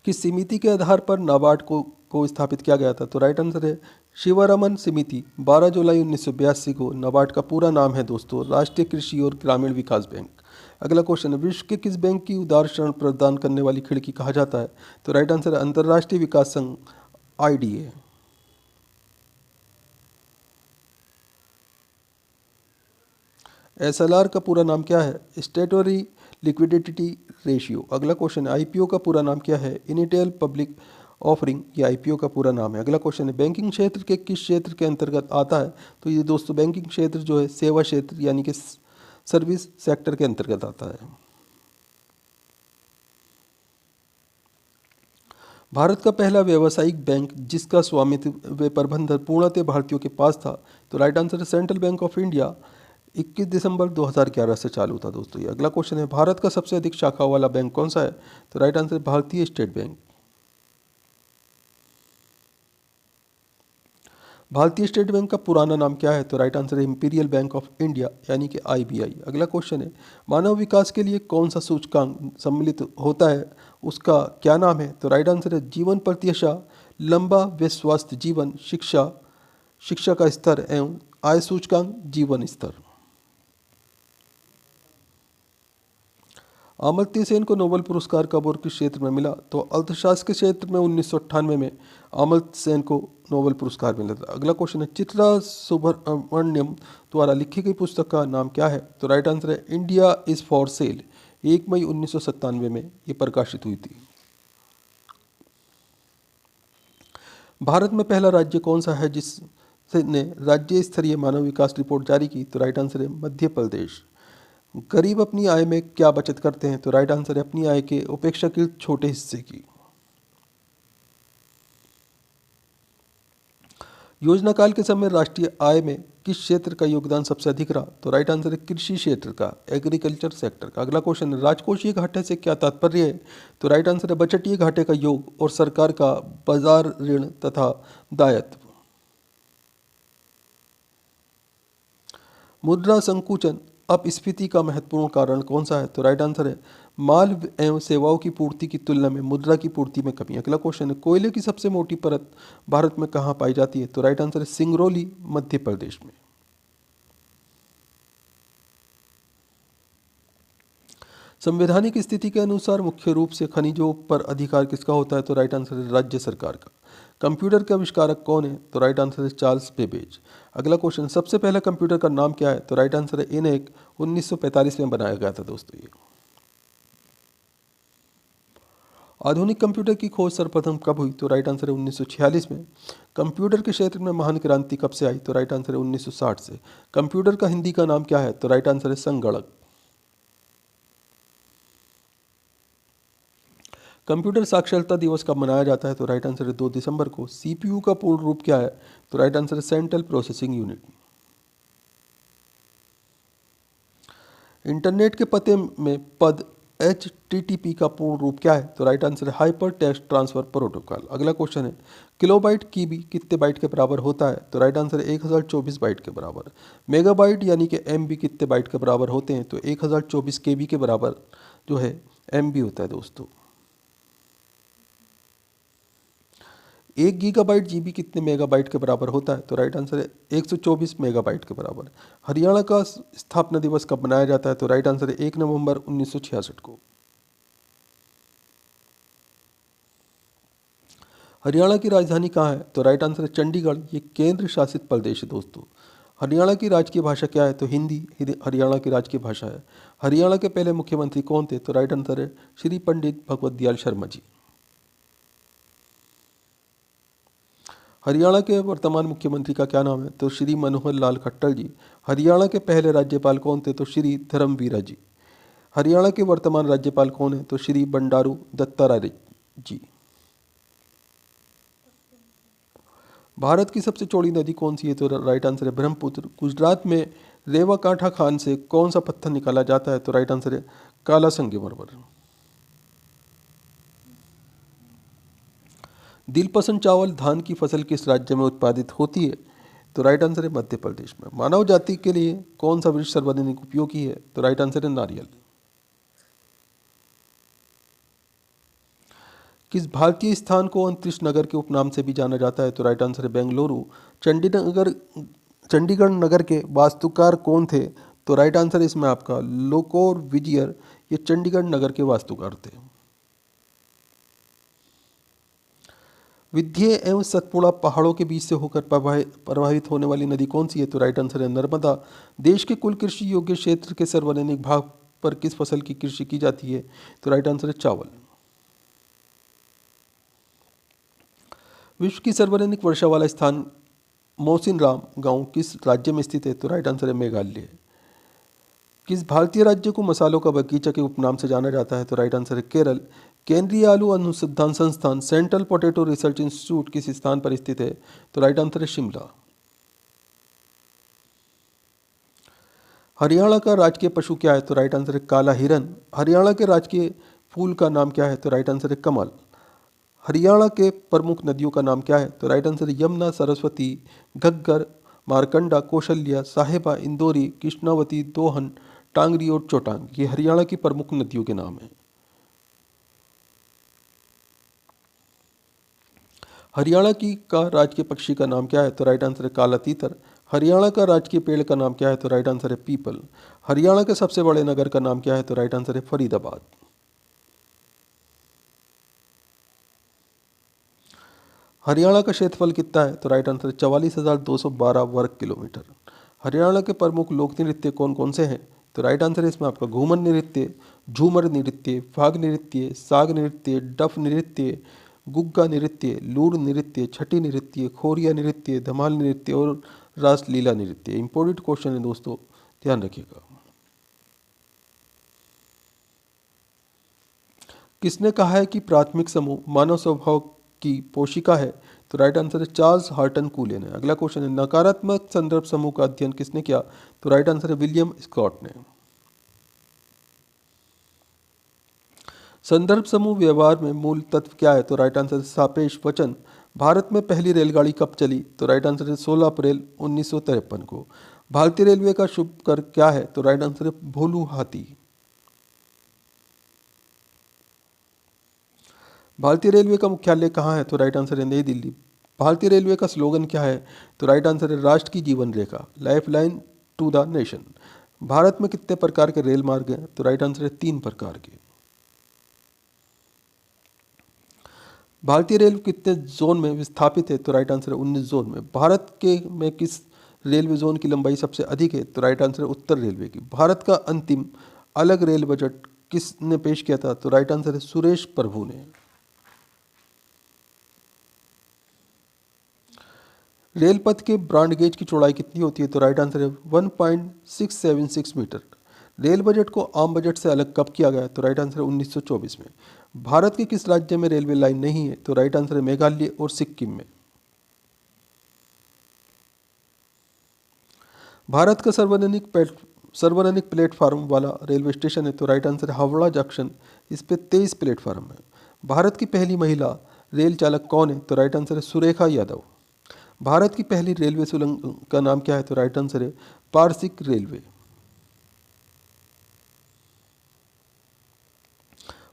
किस समिति के आधार पर नाबार्ड को स्थापित किया गया था? तो राइट आंसर है शिवरमन समिति, 12 जुलाई 1982 को। नाबार्ड का पूरा नाम है दोस्तों राष्ट्रीय कृषि और ग्रामीण विकास बैंक। अगला क्वेश्चन है विश्व के किस बैंक की उदार ऋण प्रदान करने वाली खिड़की कहा जाता है? तो राइट आंसर है अंतर्राष्ट्रीय विकास संघ, IDA। SLR का पूरा नाम क्या है? स्टेटोरी लिक्विडिटी रेशियो। अगला क्वेश्चन है IPO का पूरा नाम क्या है? इनिशियल पब्लिक ऑफरिंग, ये IPO का पूरा नाम है। अगला क्वेश्चन है बैंकिंग क्षेत्र के किस क्षेत्र के अंतर्गत आता है? तो ये दोस्तों बैंकिंग क्षेत्र जो है सेवा क्षेत्र यानी कि सर्विस सेक्टर के अंतर्गत आता है। भारत का पहला व्यावसायिक बैंक जिसका स्वामित्व व प्रबंधन पूर्णतः भारतीयों के पास था, तो राइट आंसर है सेंट्रल बैंक ऑफ इंडिया, 21 दिसंबर 2011 से चालू था दोस्तों ये। अगला क्वेश्चन है भारत का सबसे अधिक शाखा वाला बैंक कौन सा है? तो राइट आंसर है भारतीय स्टेट बैंक। भारतीय स्टेट बैंक का पुराना नाम क्या है? तो राइट आंसर है इंपीरियल बैंक ऑफ इंडिया यानी कि IBI। अगला क्वेश्चन है मानव विकास के लिए कौन सा सूचकांक सम्मिलित होता है, उसका क्या नाम है? तो राइट आंसर है जीवन प्रत्याशा, लंबा व स्वस्थ जीवन, शिक्षा का स्तर एवं आय सूचकांक, जीवन स्तर। अमर्त्य सेन को नोबेल पुरस्कार कब और किस क्षेत्र में मिला? तो अर्थशास्त्र के क्षेत्र में 1998 में अमर्त्य सेन को नोबेल पुरस्कार मिला था। अगला क्वेश्चन है चित्रा सुब्रमण्यम द्वारा लिखी गई पुस्तक का नाम क्या है? तो राइट आंसर है इंडिया इज फॉर सेल, 1 मई 1997 में ये प्रकाशित हुई थी। भारत में पहला राज्य कौन सा है जिस ने राज्य स्तरीय मानव विकास रिपोर्ट जारी की? तो राइट आंसर है मध्य प्रदेश। गरीब अपनी आय में क्या बचत करते हैं? तो राइट आंसर है अपनी आय के अपेक्षाकृत छोटे हिस्से की। योजना काल के समय राष्ट्रीय आय में किस क्षेत्र का योगदान सबसे अधिक रहा? तो राइट आंसर है कृषि क्षेत्र का, एग्रीकल्चर सेक्टर का। अगला क्वेश्चन है राजकोषीय घाटे से क्या तात्पर्य है? तो राइट आंसर है बजटीय घाटे का योग और सरकार का बाजार ऋण तथा दायित्व। मुद्रा संकुचन अपस्फीति का महत्वपूर्ण कारण कौन सा है? तो राइट आंसर है माल एवं सेवाओं की पूर्ति की तुलना में मुद्रा की पूर्ति में कमी। अगला क्वेश्चन है कोयले की सबसे मोटी परत भारत में कहाँ पाई जाती है? तो राइट आंसर है सिंगरौली, मध्य प्रदेश में। संवैधानिक स्थिति के अनुसार मुख्य रूप से खनिजों पर अधिकार किसका होता है? तो राइट आंसर है राज्य सरकार का। कंप्यूटर के आविष्कारक कौन है? तो राइट आंसर है चार्ल्स बेबेज। अगला क्वेश्चन सबसे पहला कंप्यूटर का नाम क्या है? तो राइट आंसर है ENIAC, 1945 में बनाया गया था दोस्तों ये। आधुनिक कंप्यूटर की खोज सर्वप्रथम कब हुई? तो राइट आंसर है 1946 में। कंप्यूटर के क्षेत्र में महान क्रांति कब से आई? तो राइट आंसर है 1960 से। कंप्यूटर का हिंदी का नाम क्या है? तो राइट आंसर है संगणक। कंप्यूटर साक्षरता दिवस कब मनाया जाता है? तो राइट आंसर है 2 दिसंबर को। CPU का पूर्ण रूप क्या है? तो राइट आंसर है सेंट्रल प्रोसेसिंग यूनिट। इंटरनेट के पते में पद HTTP का पूर्ण रूप क्या है? तो राइट आंसर है हाइपर टेक्स्ट ट्रांसफर प्रोटोकॉल। अगला क्वेश्चन है किलोबाइट KB कितने बाइट के बराबर होता है? तो राइट आंसर है 1024 बाइट के बराबर। मेगाबाइट यानी कि MB कितने बाइट के बराबर होते हैं? तो 1024 KB के बराबर जो है MB होता है दोस्तों। 1 गीगाबाइट GB कितने मेगाबाइट के बराबर होता है? तो राइट आंसर है 124 मेगाबाइट के बराबर। हरियाणा का स्थापना दिवस कब मनाया जाता है? तो राइट आंसर है 1 नवंबर 1966 को। हरियाणा की राजधानी कहाँ है? तो राइट आंसर है चंडीगढ़, ये केंद्र शासित प्रदेश है दोस्तों। हरियाणा की राजकीय भाषा क्या है? तो हिंदी हरियाणा की राजकीय भाषा है। हरियाणा के पहले मुख्यमंत्री कौन थे? तो राइट आंसर है श्री पंडित भगवत दयाल शर्मा जी। हरियाणा के वर्तमान मुख्यमंत्री का क्या नाम है? तो श्री मनोहर लाल खट्टर जी। हरियाणा के पहले राज्यपाल कौन थे? तो श्री धर्मवीरा जी। हरियाणा के वर्तमान राज्यपाल कौन है? तो श्री बंडारू दत्तात्रेय जी। भारत की सबसे चौड़ी नदी कौन सी है? तो राइट आंसर है ब्रह्मपुत्र। गुजरात में रेवा कांठा खान से कौन सा पत्थर निकाला जाता है? तो राइट आंसर है काला संगमरमर। दिलपसंद चावल धान की फसल किस राज्य में उत्पादित होती है? तो राइट आंसर है मध्य प्रदेश में। मानव जाति के लिए कौन सा वृक्ष सर्वाधिक उपयोगी है? तो राइट आंसर है नारियल। किस भारतीय स्थान को अंतरिक्ष नगर के उपनाम से भी जाना जाता है? तो राइट आंसर है बेंगलुरु। चंडीगढ़ नगर के वास्तुकार कौन थे? तो राइट आंसर है इसमें आपका लोकोर विजियर, ये चंडीगढ़ नगर के वास्तुकार थे। विंध्य एवं सतपुड़ा पहाड़ों के बीच से होकर प्रवाहित होने वाली नदी कौन सी है? तो राइट आंसर है नर्मदा। देश के कुल कृषि योग्य क्षेत्र के सर्वाधिक भाग पर किस फसल की कृषि की जाती है? तो राइट आंसर है चावल। विश्व की सर्वाधिक वर्षा वाला स्थान मौसिनराम गांव किस राज्य में स्थित है? तो राइट आंसर है मेघालय। किस भारतीय राज्य को मसालों का बगीचा के उपनाम से जाना जाता है? तो राइट आंसर है केरल। केंद्रीय आलू अनुसंधान संस्थान सेंट्रल पोटैटो रिसर्च इंस्टीट्यूट किस स्थान पर स्थित है? तो राइट आंसर है शिमला। हरियाणा का राजकीय पशु क्या है? तो राइट आंसर है काला हिरन। हरियाणा के राजकीय फूल का नाम क्या है? तो राइट आंसर है कमल। हरियाणा के प्रमुख नदियों का नाम क्या है? तो राइट आंसर है यमुना, सरस्वती, घग्गर, मारकंडा, कौशल्या, साहेबा, इंदौरी, कृष्णावती, दोहन, टांगरी और चौटांग, ये हरियाणा की प्रमुख नदियों के नाम हैं। हरियाणा की का राजकीय पक्षी का नाम क्या है? तो राइट आंसर है काला तीतर। हरियाणा का राजकीय पेड़ का नाम क्या है? तो राइट आंसर है पीपल। हरियाणा के सबसे बड़े नगर का नाम क्या है? तो राइट आंसर है फरीदाबाद। हरियाणा का क्षेत्रफल कितना है? तो राइट आंसर है 44,212 वर्ग किलोमीटर। हरियाणा के प्रमुख लोक नृत्य कौन कौन से हैं? तो राइट आंसर है इसमें आपका घूमर नृत्य, झूमर नृत्य, फाग नृत्य, साग नृत्य, डफ नृत्य, गुग्गा नृत्य, लूर नृत्य, छठी नृत्य, खोरिया नृत्य, धमाल नृत्य और रासलीला नृत्य। इंपॉर्टेंट क्वेश्चन है दोस्तों, ध्यान रखिएगा। किसने कहा है कि प्राथमिक समूह मानव स्वभाव की पोशिका है? तो राइट आंसर है चार्ल्स हार्टन कूलिन है। अगला क्वेश्चन है नकारात्मक संदर्भ समूह का अध्ययन किसने किया? तो राइट आंसर है विलियम स्कॉट ने। संदर्भ समूह व्यवहार में मूल तत्व क्या है? तो राइट आंसर है सापेक्ष वचन। भारत में पहली रेलगाड़ी कब चली? तो राइट आंसर है 16 अप्रैल 1953 को। भारतीय रेलवे का शुभ कर क्या है? तो राइट आंसर है भोलू हाथी। भारतीय रेलवे का मुख्यालय कहाँ है? तो राइट आंसर है नई दिल्ली। भारतीय रेलवे का स्लोगन क्या है? तो राइट आंसर है राष्ट्र की जीवन रेखा, life line to the nation. Bharat में कितने प्रकार के रेल मार्ग हैं? तो राइट आंसर है 3 प्रकार के। भारतीय रेल कितने जोन में विस्थापित है? तो राइट आंसर है 19 जोन में। भारत के में किस रेलवे जोन की लंबाई सबसे अधिक है? तो राइट आंसर है उत्तर रेलवे की। भारत का अंतिम अलग रेल बजट किसने पेश किया था? तो राइट आंसर है सुरेश प्रभु ने। रेल पथ के ब्रॉड गेज की चौड़ाई कितनी होती है? तो राइट आंसर है 1.676 मीटर। रेल बजट को आम बजट से अलग कब किया गया? तो राइट आंसर है 1924 में। भारत के किस राज्य में रेलवे लाइन नहीं है? तो राइट आंसर है मेघालय और सिक्किम में। भारत का सर्वाधिक प्लेटफार्म वाला रेलवे स्टेशन है? तो राइट आंसर है हावड़ा जंक्शन। इस पे 23 प्लेटफार्म है। भारत की पहली महिला रेल चालक कौन है? तो राइट आंसर है सुरेखा यादव। भारत की पहली रेलवे सुरंग का नाम क्या है? तो राइट आंसर है पारसिक रेलवे।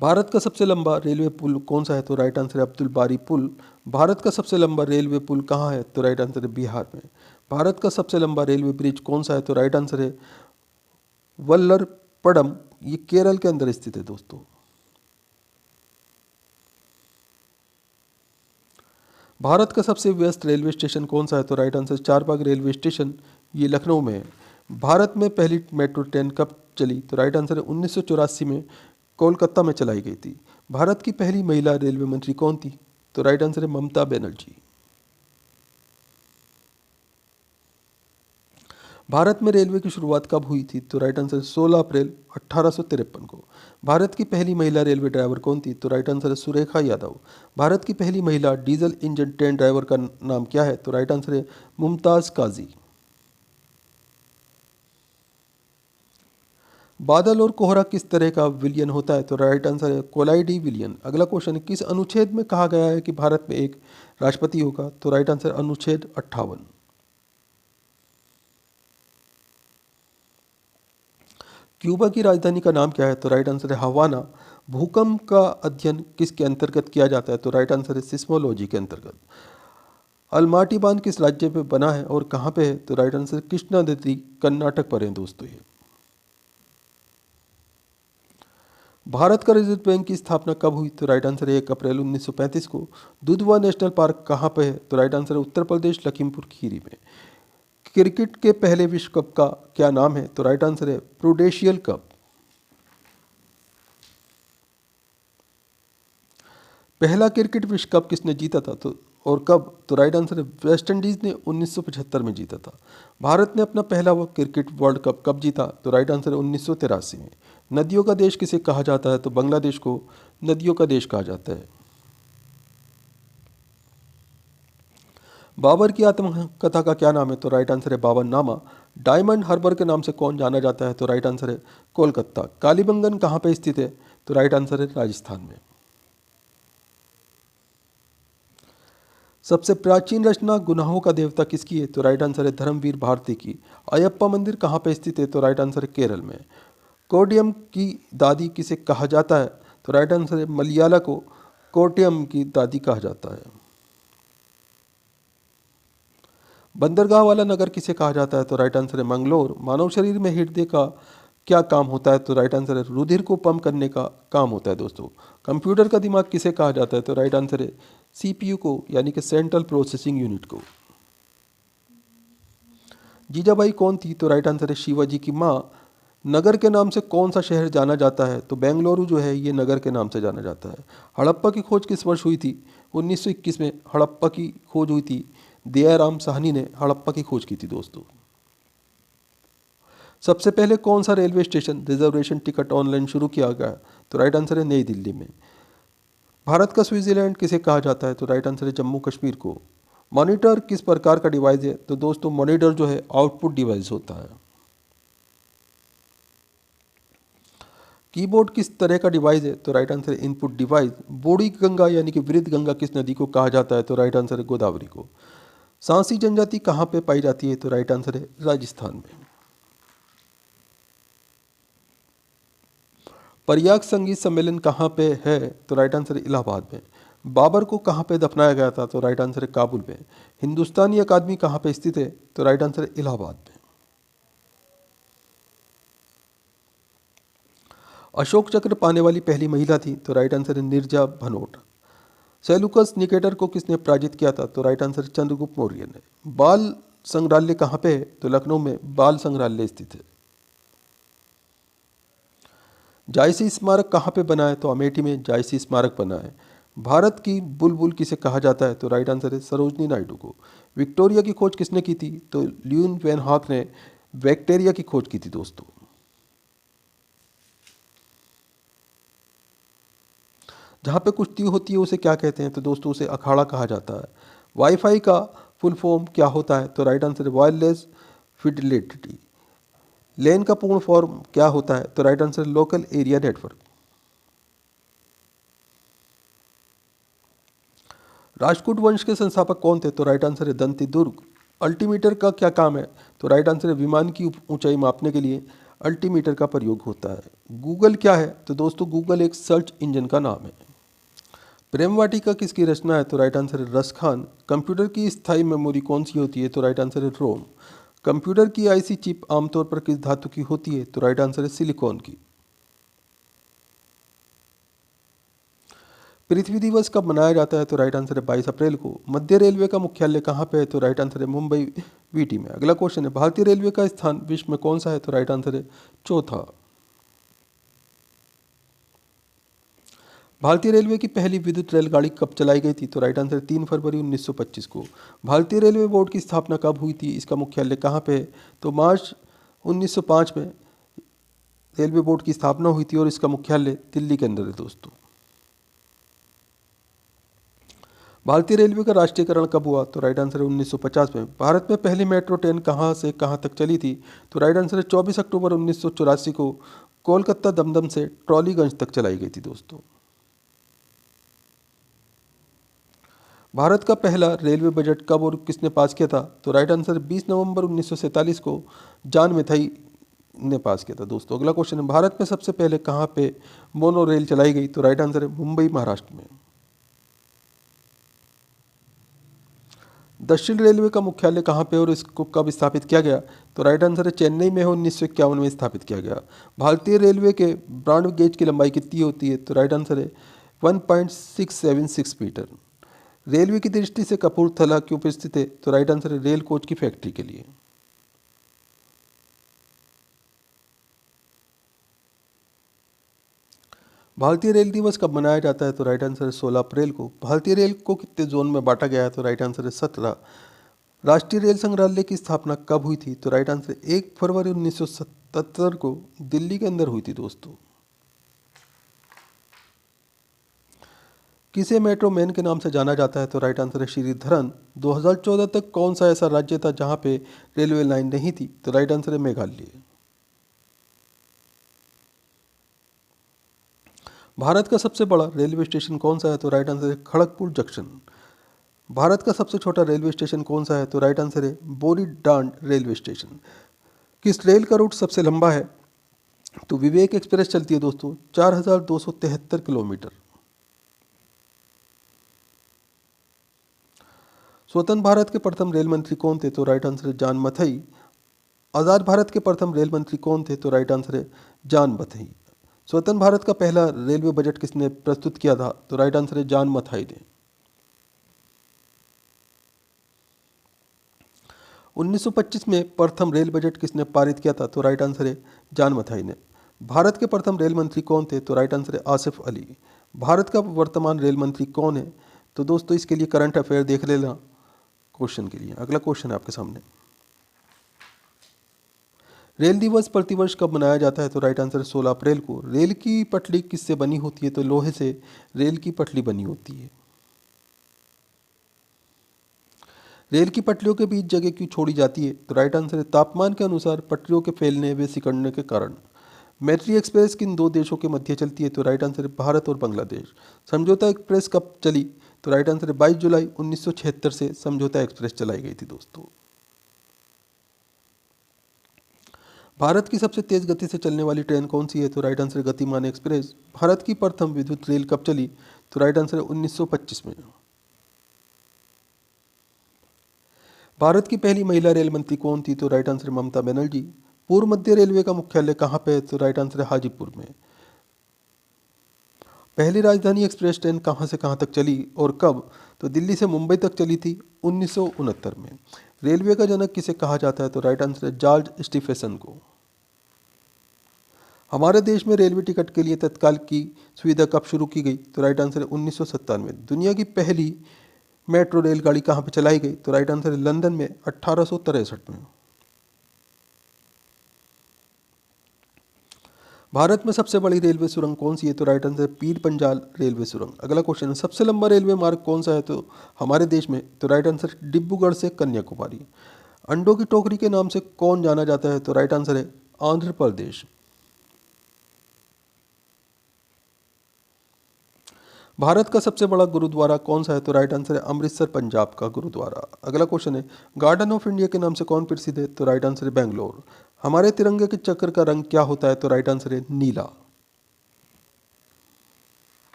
भारत का सबसे लंबा रेलवे पुल कौन सा है? तो राइट आंसर है अब्दुल बारी पुल। भारत का सबसे लंबा रेलवे पुल कहाँ है? तो राइट आंसर है बिहार में। भारत का सबसे लंबा रेलवे ब्रिज कौन सा है? तो राइट आंसर है वल्लरपडम। ये केरल के अंदर स्थित है दोस्तों। भारत का सबसे व्यस्त रेलवे स्टेशन कौन सा है? तो right answer Charbagh railway station, ये लखनऊ में है। भारत में पहली मेट्रो ट्रेन कब चली? तो राइट आंसर है 1984 में कोलकाता में चलाई गई थी। भारत की पहली महिला रेलवे मंत्री कौन थी? तो राइट आंसर है ममता बनर्जी। भारत में रेलवे की शुरुआत कब हुई थी? तो राइट आंसर 16 अप्रैल 1853 को। भारत की पहली महिला रेलवे ड्राइवर कौन थी? तो राइट आंसर है सुरेखा यादव। भारत की पहली महिला डीजल इंजन ट्रेन ड्राइवर का नाम क्या है? तो राइट आंसर है मुमताज़ काजी। बादल और कोहरा किस तरह का विलयन होता है? तो राइट आंसर है कोलाइडी विलयन। अगला क्वेश्चन है किस अनुच्छेद में कहा गया है कि भारत में एक राष्ट्रपति होगा? तो राइट आंसर अनुच्छेद 58। क्यूबा की राजधानी का नाम क्या है? तो राइट आंसर है हवाना। भूकंप का अध्ययन किसके अंतर्गत किया जाता है? तो राइट आंसर है सिस्मोलॉजी के अंतर्गत। अलमाटी बांध किस राज्य पे बना है और कहाँ पे है? तो राइट आंसर कृष्णा नदी कर्नाटक पर है दोस्तों ये। भारत का रिजर्व बैंक की स्थापना कब हुई? तो राइट आंसर है 1 अप्रैल 1935 को। दुधवा नेशनल पार्क कहाँ पे है? तो राइट आंसर है उत्तर प्रदेश लखीमपुर खीरी में। क्रिकेट के पहले विश्व कप का क्या नाम है? तो राइट आंसर है प्रूडेंशियल कप। पहला क्रिकेट विश्व कप किसने जीता था तो और कब? तो राइट आंसर है वेस्ट इंडीज ने 1975 में जीता था। भारत ने अपना पहला वो क्रिकेट वर्ल्ड कप कब जीता? तो राइट आंसर है 1983 में। नदियों का देश किसे कहा जाता है? तो बांग्लादेश को नदियों का देश कहा जाता है। बाबर की आत्मकथा का क्या नाम है? तो राइट आंसर है बाबरनामा। डायमंड हार्बर के नाम से कौन जाना जाता है? तो राइट आंसर है कोलकाता। कालीबंगन कहाँ पे स्थित है? तो राइट आंसर है राजस्थान में। सबसे प्राचीन रचना गुनाहों का देवता किसकी है? तो राइट आंसर है धर्मवीर भारती की। अयप्पा मंदिर कहाँ पे स्थित है? तो राइट आंसर है केरल में। कोडियम की दादी किसे कहा जाता है? तो राइट आंसर है मलयाला को कोटियम की दादी कहा जाता है। बंदरगाह वाला नगर किसे कहा जाता है? तो राइट आंसर है मंगलोर। मानव शरीर में हृदय का क्या काम होता है? तो राइट आंसर है रुधिर को पंप करने का काम होता है दोस्तों। कंप्यूटर का दिमाग किसे कहा जाता है? तो राइट आंसर है सीपीयू को, यानी कि सेंट्रल प्रोसेसिंग यूनिट को। जीजाबाई कौन थी? तो राइट आंसर है शिवाजी की माँ। नगर के नाम से कौन सा शहर जाना जाता है? तो बेंगलुरु जो है ये नगर के नाम से जाना जाता है। हड़प्पा की खोज किस वर्ष हुई थी? 1921 में हड़प्पा की खोज हुई थी। दयाराम साहनी ने हड़प्पा की खोज की थी दोस्तों। सबसे पहले कौन सा railway station reservation ticket online शुरू किया गया? तो राइट आंसर है नई दिल्ली में। भारत का स्विट्जरलैंड किसे कहा जाता है? तो राइट आंसर है जम्मू कश्मीर को। मॉनिटर किस प्रकार का डिवाइस है? तो दोस्तों मॉनिटर जो है आउटपुट डिवाइस होता है। कीबोर्ड किस तरह का डिवाइस है? तो राइट आंसर है इनपुट डिवाइस। बूढ़ी गंगा यानी कि वृद्ध गंगा किस नदी को कहा जाता है? तो राइट आंसर है गोदावरी को। सांसी जनजाति कहाँ पे पाई जाती है? तो राइट आंसर है राजस्थान में। प्रयाग संगीत सम्मेलन कहाँ पे है? तो राइट आंसर है इलाहाबाद में। बाबर को कहाँ पे दफनाया गया था? तो राइट आंसर है काबुल में। हिंदुस्तानी अकादमी कहाँ पे स्थित है? तो राइट आंसर है इलाहाबाद में। अशोक चक्र पाने वाली पहली महिला थी? तो राइट आंसर है नीरजा भनोट। सेलुकस निकेटर को किसने पराजित किया था? तो राइट आंसर है चंद्रगुप्त मौर्य ने। बाल संग्रहालय कहाँ पे है? तो लखनऊ में बाल संग्रहालय स्थित है। जायसी स्मारक कहाँ पे बना है? तो अमेठी में जायसी स्मारक बना है। भारत की बुलबुल किसे कहा जाता है? तो राइट आंसर है सरोजनी नायडू को। विक्टोरिया की खोज किसने की थी? तो ल्यून वैन हॉक ने बैक्टीरिया की खोज की थी दोस्तों। जहाँ पे कुश्ती होती है उसे क्या कहते हैं? तो दोस्तों उसे अखाड़ा कहा जाता है। वाईफाई का फुल फॉर्म क्या होता है? तो राइट आंसर है वायरलेस फिडिलिटी। लेन का पूर्ण फॉर्म क्या होता है? तो राइट आंसर है लोकल एरिया नेटवर्क। राजपूत वंश के संस्थापक कौन थे? तो राइट आंसर है दंती दुर्ग। अल्टीमीटर का क्या काम है? तो राइट आंसर है विमान की ऊंचाई मापने के लिए अल्टीमीटर का प्रयोग होता है। गूगल क्या है? तो दोस्तों गूगल एक सर्च इंजन का नाम है। प्रेम वाटिका किसकी रचना है? तो राइट आंसर है रस खान। कंप्यूटर की स्थायी मेमोरी कौन सी होती है? तो राइट आंसर है रोम। कंप्यूटर की आईसी चिप आमतौर पर किस धातु की होती है? तो राइट आंसर है सिलिकॉन की। पृथ्वी दिवस कब मनाया जाता है? तो राइट आंसर है 22 अप्रैल को। मध्य रेलवे का मुख्यालय कहाँ पे है? तो राइट आंसर है मुंबई वीटी में। अगला क्वेश्चन है भारतीय रेलवे का स्थान विश्व में कौन सा है? तो राइट आंसर है चौथा। भारतीय रेलवे की पहली विद्युत रेलगाड़ी कब चलाई गई थी? तो राइट आंसर है 3 फरवरी 1925 को। भारतीय रेलवे बोर्ड की स्थापना कब हुई थी? इसका मुख्यालय कहाँ पे है? तो मार्च 1905 में रेलवे बोर्ड की स्थापना हुई थी और इसका मुख्यालय दिल्ली के अंदर है दोस्तों। भारतीय रेलवे का राष्ट्रीयकरण कब हुआ? तो राइट आंसर है 1950 में। भारत में पहली मेट्रो ट्रेन कहाँ से कहाँ तक चली थी? तो राइट आंसर है 24 अक्टूबर 1984 को कोलकाता दमदम से ट्रॉलीगंज तक चलाई गई थी दोस्तों। भारत का पहला रेलवे बजट कब और किसने पास किया था? तो राइट आंसर 20 नवंबर 1947 को जॉन मैथाई ने पास किया था दोस्तों। अगला क्वेश्चन है भारत में सबसे पहले कहाँ पे मोनो रेल चलाई गई? तो राइट आंसर है मुंबई महाराष्ट्र में। दक्षिण रेलवे का मुख्यालय कहाँ पे और इसको कब स्थापित किया गया? तो राइट आंसर है चेन्नई में 1951 में स्थापित किया गया। भारतीय रेलवे के ब्रॉड गेज की लंबाई कितनी होती है? तो राइट आंसर है 1.676 मीटर। रेलवे की दृष्टि से कपूरथला क्यों पे स्थित है? तो राइट आंसर है रेल कोच की फैक्ट्री के लिए। भारतीय रेल दिवस कब मनाया जाता है? तो राइट आंसर है 16 अप्रैल को। भारतीय रेल को कितने जोन में बांटा गया है? तो राइट आंसर है 17। राष्ट्रीय रेल संग्रहालय की स्थापना कब हुई थी? तो राइट आंसर 1 फरवरी 1977 को दिल्ली के अंदर हुई थी दोस्तों। किसे मेट्रो मैन के नाम से जाना जाता है? तो राइट आंसर है श्रीधरन। 2014 तक कौन सा ऐसा राज्य था जहां पे रेलवे लाइन नहीं थी? तो राइट आंसर है मेघालय। भारत का सबसे बड़ा रेलवे स्टेशन कौन सा है? तो राइट आंसर है खड़गपुर जंक्शन। भारत का सबसे छोटा रेलवे स्टेशन कौन सा है? तो राइट आंसर है बोरीडांड रेलवे स्टेशन। किस रेल का रूट सबसे लंबा है? तो विवेक एक्सप्रेस चलती है दोस्तों 4273 किलोमीटर। स्वतंत्र भारत के प्रथम रेल मंत्री कौन थे? तो राइट आंसर है जॉन मथई। आज़ाद भारत के प्रथम रेल मंत्री कौन थे? तो राइट आंसर है जॉन मथई। स्वतंत्र भारत का पहला रेलवे बजट किसने प्रस्तुत किया था? तो राइट आंसर है जॉन मथाई ने। 1925 में प्रथम रेल बजट किसने पारित किया था? तो राइट आंसर है जान मथाई ने। भारत के प्रथम रेल मंत्री कौन थे? तो राइट आंसर है आसिफ अली। भारत का वर्तमान रेल मंत्री कौन है? तो दोस्तों इसके लिए करंट अफेयर देख लेना क्वेश्चन के लिए। अगला क्वेश्चन है आपके सामने, रेल दिवस प्रतिवर्ष कब मनाया जाता है? तो राइट आंसर है 16 अप्रैल को। रेल की पटरी किससे बनी होती है? तो लोहे से रेल की पटरी बनी होती है। रेल की पटरियों के बीच जगह क्यों छोड़ी जाती है? तो राइट आंसर है तापमान के अनुसार पटरियों के फैलने व सिकुड़ने के कारण। मैत्री एक्सप्रेस किन दो देशों के मध्य चलती है? तो राइट आंसर है भारत और बांग्लादेश। समझौता एक्सप्रेस कब चली? तो राइट आंसर है 22 जुलाई 1976 से समझौता एक्सप्रेस चलाई गई थी दोस्तों। भारत की सबसे तेज गति से चलने वाली ट्रेन कौन सी है? तो राइट आंसर है गतिमान एक्सप्रेस। भारत की प्रथम विद्युत रेल कब चली? तो राइट आंसर है 1925 में। भारत की पहली महिला रेल मंत्री कौन थी? तो राइट आंसर है ममता बनर्जी। पूर्व मध्य रेलवे का मुख्यालय कहाँ पे है? तो राइट आंसर है हाजीपुर में। पहली राजधानी एक्सप्रेस ट्रेन कहाँ से कहाँ तक चली और कब? तो दिल्ली से मुंबई तक चली थी 1969 में। रेलवे का जनक किसे कहा जाता है? तो राइट आंसर है जॉर्ज स्टीफेसन को। हमारे देश में रेलवे टिकट के लिए तत्काल की सुविधा कब शुरू की गई? तो राइट आंसर है 1997। दुनिया की पहली मेट्रो रेलगाड़ी कहाँ पे चलाई गई? तो राइट आंसर है लंदन में 1863 में। भारत में सबसे बड़ी रेलवे सुरंग कौन सी है? तो राइट आंसर है पीर पंजाल रेलवे सुरंग। अगला क्वेश्चन है, सबसे लंबा रेलवे मार्ग कौन सा है तो हमारे देश में? तो राइट आंसर डिब्रूगढ़ से कन्याकुमारी। अंडों की टोकरी के नाम से कौन जाना जाता है? तो राइट आंसर है आंध्र प्रदेश। भारत का सबसे बड़ा गुरुद्वारा कौन सा है? तो राइट आंसर है अमृतसर पंजाब का गुरुद्वारा। अगला क्वेश्चन है, गार्डन ऑफ इंडिया के नाम से कौन प्रसिद्ध है? तो राइट आंसर है बेंगलोर। हमारे तिरंगे के चक्र का रंग क्या होता है? तो राइट आंसर है नीला।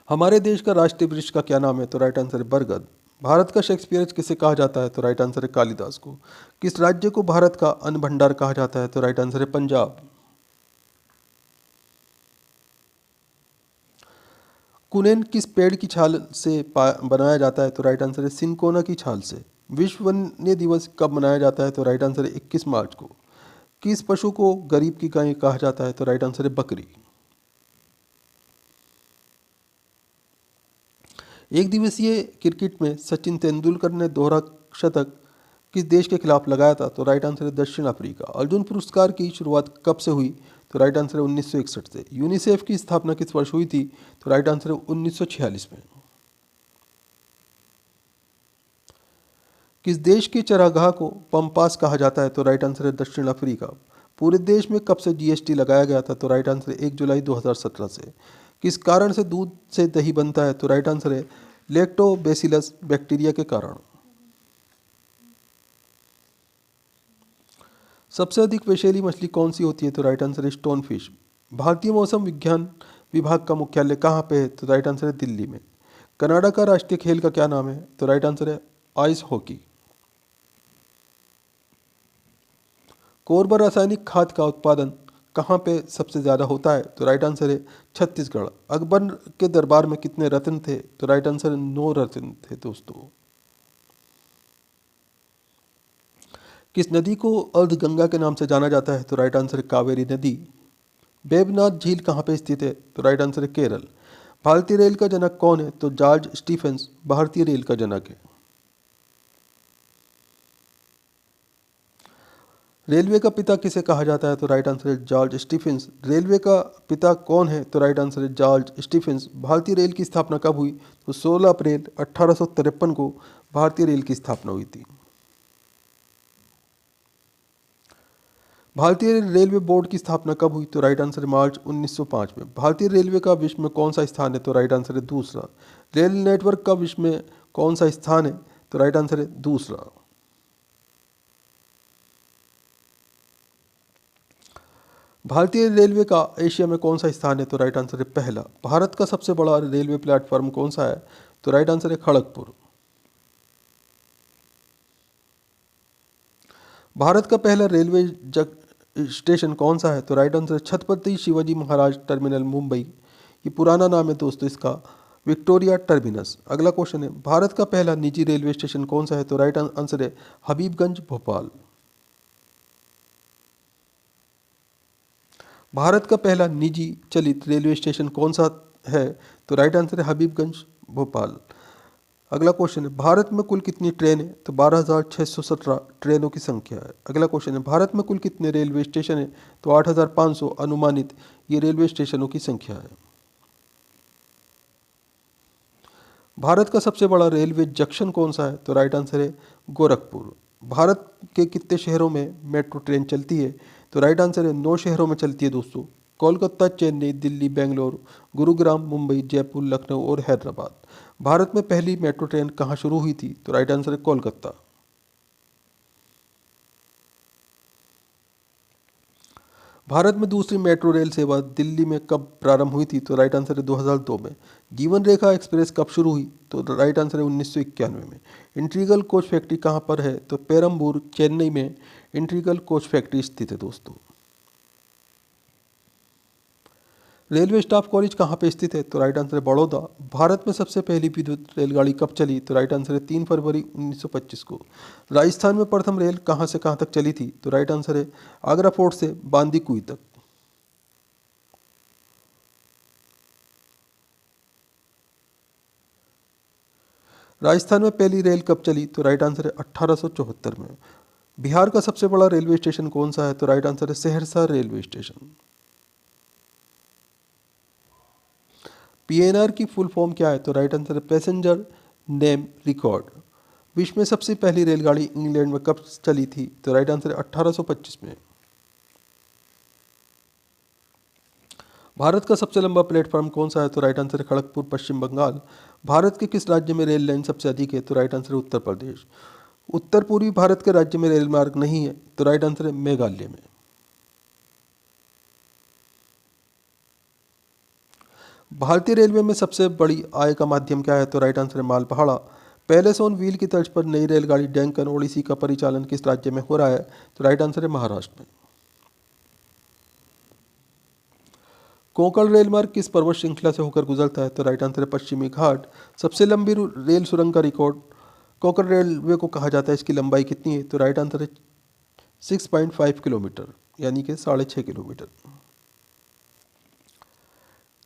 हमारे देश का राष्ट्रीय वृक्ष का क्या नाम है? तो राइट आंसर है बरगद। भारत का शेक्सपियर किसे कहा जाता है? तो राइट आंसर है कालिदास को। किस राज्य को भारत का अन्न भंडार कहा जाता है? तो राइट आंसर है पंजाब। कुनेन किस पेड़ की छाल से बनाया जाता है? तो राइट आंसर है सिनकोना की छाल से। विश्व वन्य दिवस कब मनाया जाता है? तो राइट आंसर है 21 मार्च को। किस पशु को गरीब की गाय कहा जाता है? तो राइट आंसर है बकरी। एक दिवसीय क्रिकेट में सचिन तेंदुलकर ने दोहरा शतक किस देश के खिलाफ लगाया था? तो राइट आंसर है दक्षिण अफ्रीका। अर्जुन पुरस्कार की शुरुआत कब से हुई? तो राइट आंसर है 1961 से। यूनिसेफ की स्थापना किस वर्ष हुई थी? तो राइट आंसर है 1946 में। किस देश के चरागाह को पम्पास कहा जाता है? तो राइट आंसर है दक्षिण अफ्रीका। पूरे देश में कब से जीएसटी लगाया गया था? तो राइट आंसर है 1 जुलाई 2017 से। किस कारण से दूध से दही बनता है? तो राइट आंसर है लैक्टोबैसिलस बैक्टीरिया के कारण। सबसे अधिक विषैली मछली कौन सी होती है? तो राइट आंसर है स्टोन फिश। भारतीय मौसम विज्ञान विभाग का मुख्यालय कहाँ पे है? तो राइट आंसर है दिल्ली में। कनाडा का राष्ट्रीय खेल का क्या नाम है? तो राइट आंसर है आइस हॉकी। कोरबा रासायनिक खाद का उत्पादन कहाँ पे सबसे ज़्यादा होता है? तो राइट आंसर है छत्तीसगढ़। अकबर के दरबार में कितने रत्न थे? तो राइट आंसर है 9 रत्न थे दोस्तों। किस नदी को अर्धगंगा के नाम से जाना जाता है? तो राइट आंसर है कावेरी नदी। बेबनाथ झील कहाँ पे स्थित है? तो राइट आंसर है केरल। भारतीय रेल का जनक कौन है? तो जॉर्ज स्टीफेंस भारतीय रेल का जनक है। रेलवे का पिता किसे कहा जाता है? तो राइट आंसर है जॉर्ज स्टीफेंस। रेलवे का पिता कौन है? तो राइट आंसर है जॉर्ज स्टीफेंस। भारतीय रेल की स्थापना कब हुई? तो 16 अप्रैल 1853 को भारतीय रेल की स्थापना हुई थी। भारतीय रेलवे बोर्ड की स्थापना कब हुई? तो राइट आंसर है मार्च 1905 में। भारतीय रेलवे का विश्व में कौन सा स्थान है? तो राइट आंसर है दूसरा। रेल नेटवर्क का विश्व में कौन सा स्थान है? तो राइट आंसर है दूसरा। भारतीय रेलवे का एशिया में कौन सा स्थान है? तो राइट आंसर है पहला। भारत का सबसे बड़ा रेलवे प्लेटफॉर्म कौन सा है? तो राइट आंसर है खड़गपुर। भारत का पहला रेलवे स्टेशन कौन सा है? तो राइट आंसर है छत्रपति शिवाजी महाराज टर्मिनल मुंबई। ये पुराना नाम है दोस्तों इसका विक्टोरिया टर्मिनस। अगला क्वेश्चन है, भारत का पहला निजी रेलवे स्टेशन कौन सा है? तो राइट आंसर है हबीबगंज भोपाल। भारत का पहला निजी चलित रेलवे स्टेशन कौन सा है? तो राइट आंसर है हबीबगंज भोपाल। अगला क्वेश्चन है भारत में कुल कितनी ट्रेन है? तो 12,617 ट्रेनों की संख्या है। अगला क्वेश्चन है भारत में कुल कितने रेलवे स्टेशन है? तो 8,500 अनुमानित ये रेलवे स्टेशनों की संख्या है। भारत का सबसे बड़ा रेलवे जंक्शन कौन सा है? तो राइट आंसर है गोरखपुर। भारत के कितने शहरों में मेट्रो ट्रेन चलती है? तो राइट आंसर है 9 शहरों में चलती है दोस्तों। कोलकाता, चेन्नई, दिल्ली, बेंगलोर, गुरुग्राम, मुंबई, जयपुर, लखनऊ और हैदराबाद। भारत में पहली मेट्रो ट्रेन कहाँ शुरू हुई थी? तो राइट आंसर है कोलकाता। भारत में दूसरी मेट्रो रेल सेवा दिल्ली में कब प्रारंभ हुई थी? तो राइट आंसर है 2002 में। जीवन रेखा एक्सप्रेस कब शुरू हुई? तो राइट आंसर है 1991 में। इंटीग्रल कोच फैक्ट्री कहाँ पर है? तो पेरम्बूर, चेन्नई में इंटीग्रल कोच फैक्ट्री स्थित है दोस्तों। रेलवे स्टाफ कॉलेज कहाँ पे स्थित है? तो राइट आंसर है बड़ौदा। भारत में सबसे पहली विद्युत रेलगाड़ी कब चली? तो राइट आंसर है 3 फरवरी 1925 को। राजस्थान में प्रथम रेल कहाँ से कहाँ तक चली थी? तो राइट आंसर है आगरा फोर्ट से बांदीकुई तक। राजस्थान में पहली रेल कब चली? तो राइट आंसर है 1874 में। बिहार का सबसे बड़ा रेलवे स्टेशन कौन सा है? तो राइट आंसर है सहरसा रेलवे स्टेशन। पीएनआर की फुल फॉर्म क्या है? तो राइट आंसर है पैसेंजर नेम रिकॉर्ड। विश्व में सबसे पहली रेलगाड़ी इंग्लैंड में कब चली थी? तो राइट आंसर है 1825 में। भारत का सबसे लंबा प्लेटफॉर्म कौन सा है? तो राइट आंसर है खड़गपुर, पश्चिम बंगाल। भारत के किस राज्य में रेल लाइन सबसे अधिक है? तो राइट आंसर है उत्तर प्रदेश। उत्तर पूर्वी भारत के राज्य में रेल मार्ग नहीं है? तो राइट आंसर है मेघालय में। भारतीय रेलवे में सबसे बड़ी आय का माध्यम क्या है? तो राइट आंसर है माल भाड़ा। पैलेस ऑन व्हील की तर्ज पर नई रेलगाड़ी डेक्कन ओडिसी का परिचालन किस राज्य में हो रहा है? तो राइट आंसर है महाराष्ट्र में। कोंकण रेल मार्ग किस पर्वत श्रृंखला से होकर गुजरता है? तो राइट आंसर है पश्चिमी घाट। सबसे लंबी रेल सुरंग का रिकॉर्ड कोंकण रेलवे को कहा जाता है। इसकी लंबाई कितनी है? तो राइट आंसर है 6.5 किलोमीटर, यानी कि 6.5 किलोमीटर।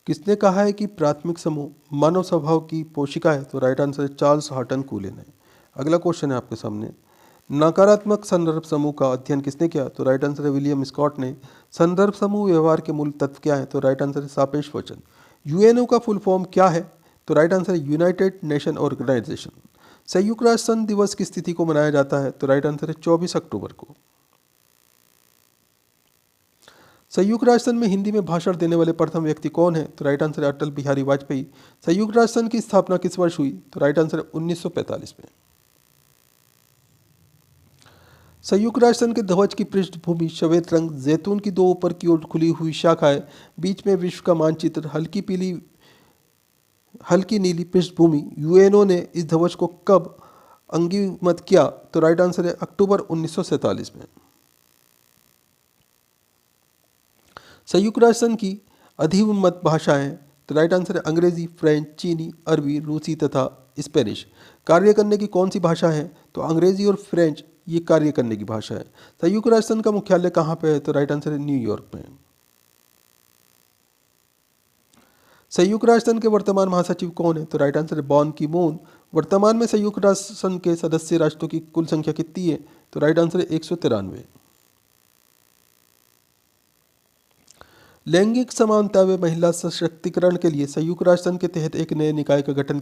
किसने कहा है कि प्राथमिक समूह मानव स्वभाव की पोशिका है? तो राइट आंसर है चार्ल्स हार्टन कूले ने। अगला क्वेश्चन है आपके सामने, नकारात्मक संदर्भ समूह का अध्ययन किसने किया? तो राइट आंसर है विलियम स्कॉट ने। संदर्भ समूह व्यवहार के मूल तत्व क्या है? तो राइट आंसर है सापेक्ष वचन। यूएनओ का फुल फॉर्म क्या है? तो राइट आंसर है यूनाइटेड नेशन ऑर्गेनाइजेशन। संयुक्त राष्ट्र संघ दिवस किस तिथि को मनाया जाता है? तो राइट आंसर है 24 अक्टूबर को। संयुक्त राष्ट्र संघ में हिंदी में भाषण देने वाले प्रथम व्यक्ति कौन है? तो राइट आंसर है अटल बिहारी वाजपेयी। संयुक्त राष्ट्र संघ की स्थापना किस वर्ष हुई? तो राइट आंसर है 1945 में। संयुक्त राष्ट्र संघ के ध्वज की पृष्ठभूमि श्वेत रंग, जैतून की 2 ऊपर की ओर खुली हुई शाखाएं, बीच में विश्व का मानचित्र, हल्की नीली पृष्ठभूमि। यूएनओ ने इस ध्वज को कब अंगीकृत किया? तो राइट आंसर है अक्टूबर 1947 में। संयुक्त राष्ट्र संघ की अधिकृत भाषाएं, तो राइट आंसर है अंग्रेजी, फ्रेंच, चीनी, अरबी, रूसी तथा स्पेनिश। कार्य करने की कौन सी भाषा है? तो अंग्रेजी और फ्रेंच ये कार्य करने की भाषा है। संयुक्त राष्ट्र संघ का मुख्यालय कहाँ पे है? तो राइट आंसर है न्यूयॉर्क में। संयुक्त राष्ट्र संघ के वर्तमान महासचिव कौन है? तो राइट आंसर है बॉन की मून। वर्तमान में संयुक्त राष्ट्र संघ के सदस्य राष्ट्रों की कुल संख्या कितनी है? तो राइट आंसर है 193। लैंगिक समानता व महिला सशक्तिकरण के लिए संयुक्त राष्ट्र संघ के तहत एक नए निकाय का गठन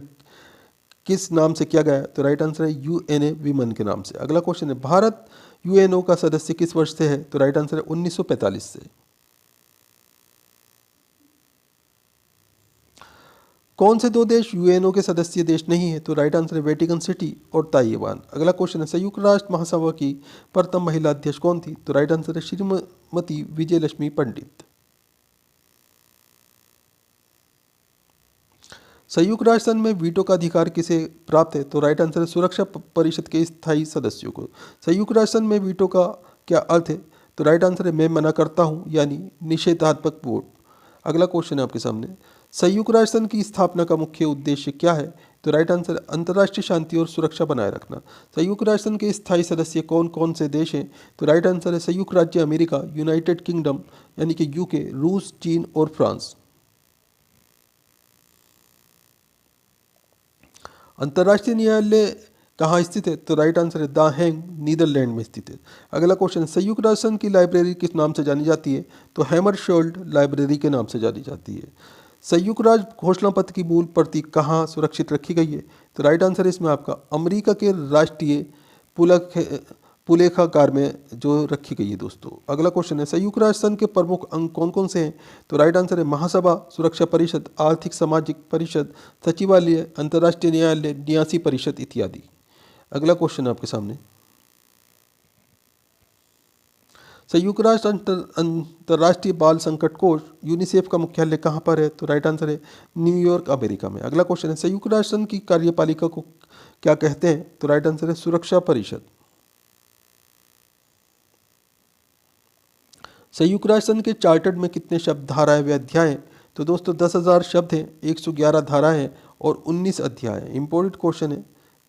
किस नाम से किया गया? तो राइट आंसर है यूएनए विमन के नाम से। अगला क्वेश्चन है भारत यूएनओ का सदस्य किस वर्ष से है? तो राइट आंसर है 1945 से। कौन से 2 देश यूएनओ के सदस्य देश नहीं है? तो राइट आंसर है वेटिकन सिटी और ताइवान। अगला क्वेश्चन है संयुक्त राष्ट्र महासभा की प्रथम महिला अध्यक्ष कौन थी? तो राइट आंसर है श्रीमती विजय लक्ष्मी पंडित। संयुक्त राष्ट्र संघ में वीटो का अधिकार किसे प्राप्त है? तो राइट आंसर है सुरक्षा परिषद के स्थायी सदस्यों को। संयुक्त राष्ट्र संघ में वीटो का क्या अर्थ है? तो राइट आंसर है मैं मना करता हूँ, यानी निषेधात्मक वोट। अगला क्वेश्चन है आपके सामने, संयुक्त राष्ट्र संघ की स्थापना का मुख्य उद्देश्य क्या है? तो राइट आंसर है अंतर्राष्ट्रीय शांति और सुरक्षा बनाए रखना। संयुक्त राष्ट्र संघ के स्थायी सदस्य कौन कौन से देश हैं? तो राइट आंसर है संयुक्त राज्य अमेरिका, यूनाइटेड किंगडम यानी कि यूके, रूस, चीन और फ्रांस। अंतर्राष्ट्रीय न्यायालय कहाँ स्थित है? तो राइट आंसर है द हेग, नीदरलैंड में स्थित है। अगला क्वेश्चन, संयुक्त राष्ट्र संघ की लाइब्रेरी किस नाम से जानी जाती है? तो हैमरशोल्ड लाइब्रेरी के नाम से जानी जाती है। संयुक्त राष्ट्र घोषणा पत्र की मूल प्रति कहाँ सुरक्षित रखी गई है? तो राइट आंसर है इसमें आपका अमेरिका के राष्ट्रीय पुलेखागार में जो रखी गई है दोस्तों। अगला क्वेश्चन है, संयुक्त राष्ट्र संघ के प्रमुख अंग कौन कौन से हैं? तो राइट आंसर है महासभा, सुरक्षा परिषद, आर्थिक सामाजिक परिषद, सचिवालय, अंतर्राष्ट्रीय न्यायालय, न्यासी परिषद इत्यादि। अगला क्वेश्चन है आपके सामने, संयुक्त राष्ट्र अंतर्राष्ट्रीय बाल संकट कोष यूनिसेफ का मुख्यालय कहाँ पर है? तो राइट आंसर है न्यूयॉर्क, अमेरिका में। अगला क्वेश्चन है, संयुक्त राष्ट्र संघ की कार्यपालिका को क्या कहते हैं? तो राइट आंसर है सुरक्षा परिषद। संयुक्त राष्ट्र संघ के चार्टर्ड में कितने शब्द, धाराएं व अध्याय हैं? तो दोस्तों 10,000 शब्द हैं, 111 धाराएं हैं और 19 अध्याय हैं। इंपॉर्टेंट क्वेश्चन है,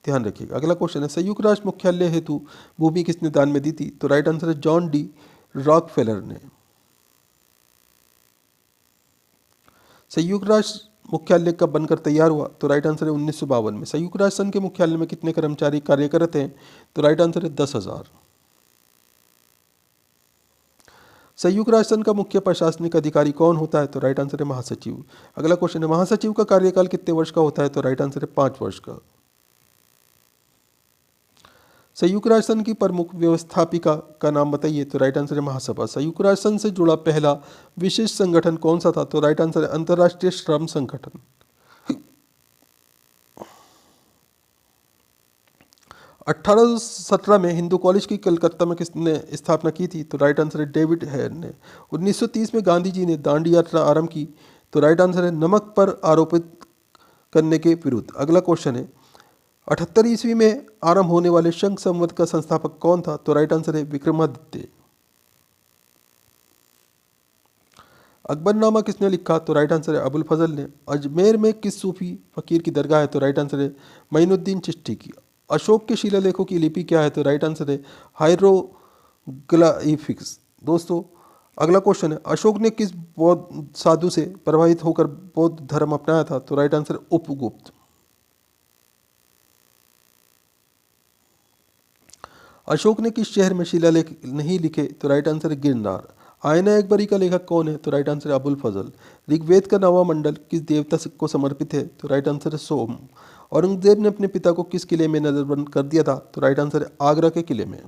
ध्यान रखिएगा। अगला क्वेश्चन है, संयुक्त राष्ट्र मुख्यालय हेतु भूमि किसने दान में दी थी? तो राइट आंसर है जॉन डी रॉकफेलर ने। संयुक्त राष्ट्र मुख्यालय कब बनकर तैयार हुआ? तो राइट आंसर है 1952 में। संयुक्त राष्ट्र संघ के मुख्यालय में कितने कर्मचारी कार्य करते हैं? तो राइट आंसर है 10,000। संयुक्त राष्ट्र संघ का मुख्य प्रशासनिक अधिकारी कौन होता है? तो राइट आंसर है महासचिव। अगला क्वेश्चन है, महासचिव का कार्यकाल कितने वर्ष का होता है? तो राइट आंसर है 5 वर्ष का। संयुक्त राष्ट्र संघ की प्रमुख व्यवस्थापिका का नाम बताइए? तो राइट आंसर है महासभा। संयुक्त राष्ट्र संघ से जुड़ा पहला विशेष संगठन कौन सा था? तो राइट आंसर है अंतर्राष्ट्रीय श्रम संगठन। 1817 में हिंदू कॉलेज की कलकत्ता में किसने स्थापना की थी? तो राइट आंसर है डेविड हेयर ने। 1930 में गांधी जी ने दांडी यात्रा आरंभ की। तो राइट आंसर है नमक पर आरोपित करने के विरुद्ध। अगला क्वेश्चन है, 78 ईस्वी में आरंभ होने वाले शंख संवत का संस्थापक कौन था? तो राइट आंसर है विक्रमादित्य। अकबरनामा किसने लिखा? तो राइट आंसर है अबुल फजल ने। अजमेर में किस सूफी फकीर की दरगाह है? तो राइट आंसर है मोइनुद्दीन चिश्ती की। अशोक के शिलालेखों की लिपि क्या है? तो राइट आंसर है हायरोग्लाइफिक्स। दोस्तों अगला क्वेश्चन है, अशोक ने किस बौद्ध साधु से प्रभावित होकर बौद्ध धर्म अपनाया था? तो राइट आंसर है उपगुप्त। अशोक ने किस शहर में शिलालेख नहीं लिखे? तो राइट आंसर है गिरनार। आयना अकबरी का लेखक कौन है? तो राइट आंसर है अबुल फजल। ऋग्वेद का 9वां मंडल किस देवता को समर्पित है? तो राइट आंसर है सोम। औरंगजेब ने अपने पिता को किस किले में नजरबंद कर दिया था? तो राइट आंसर है आगरा के किले में।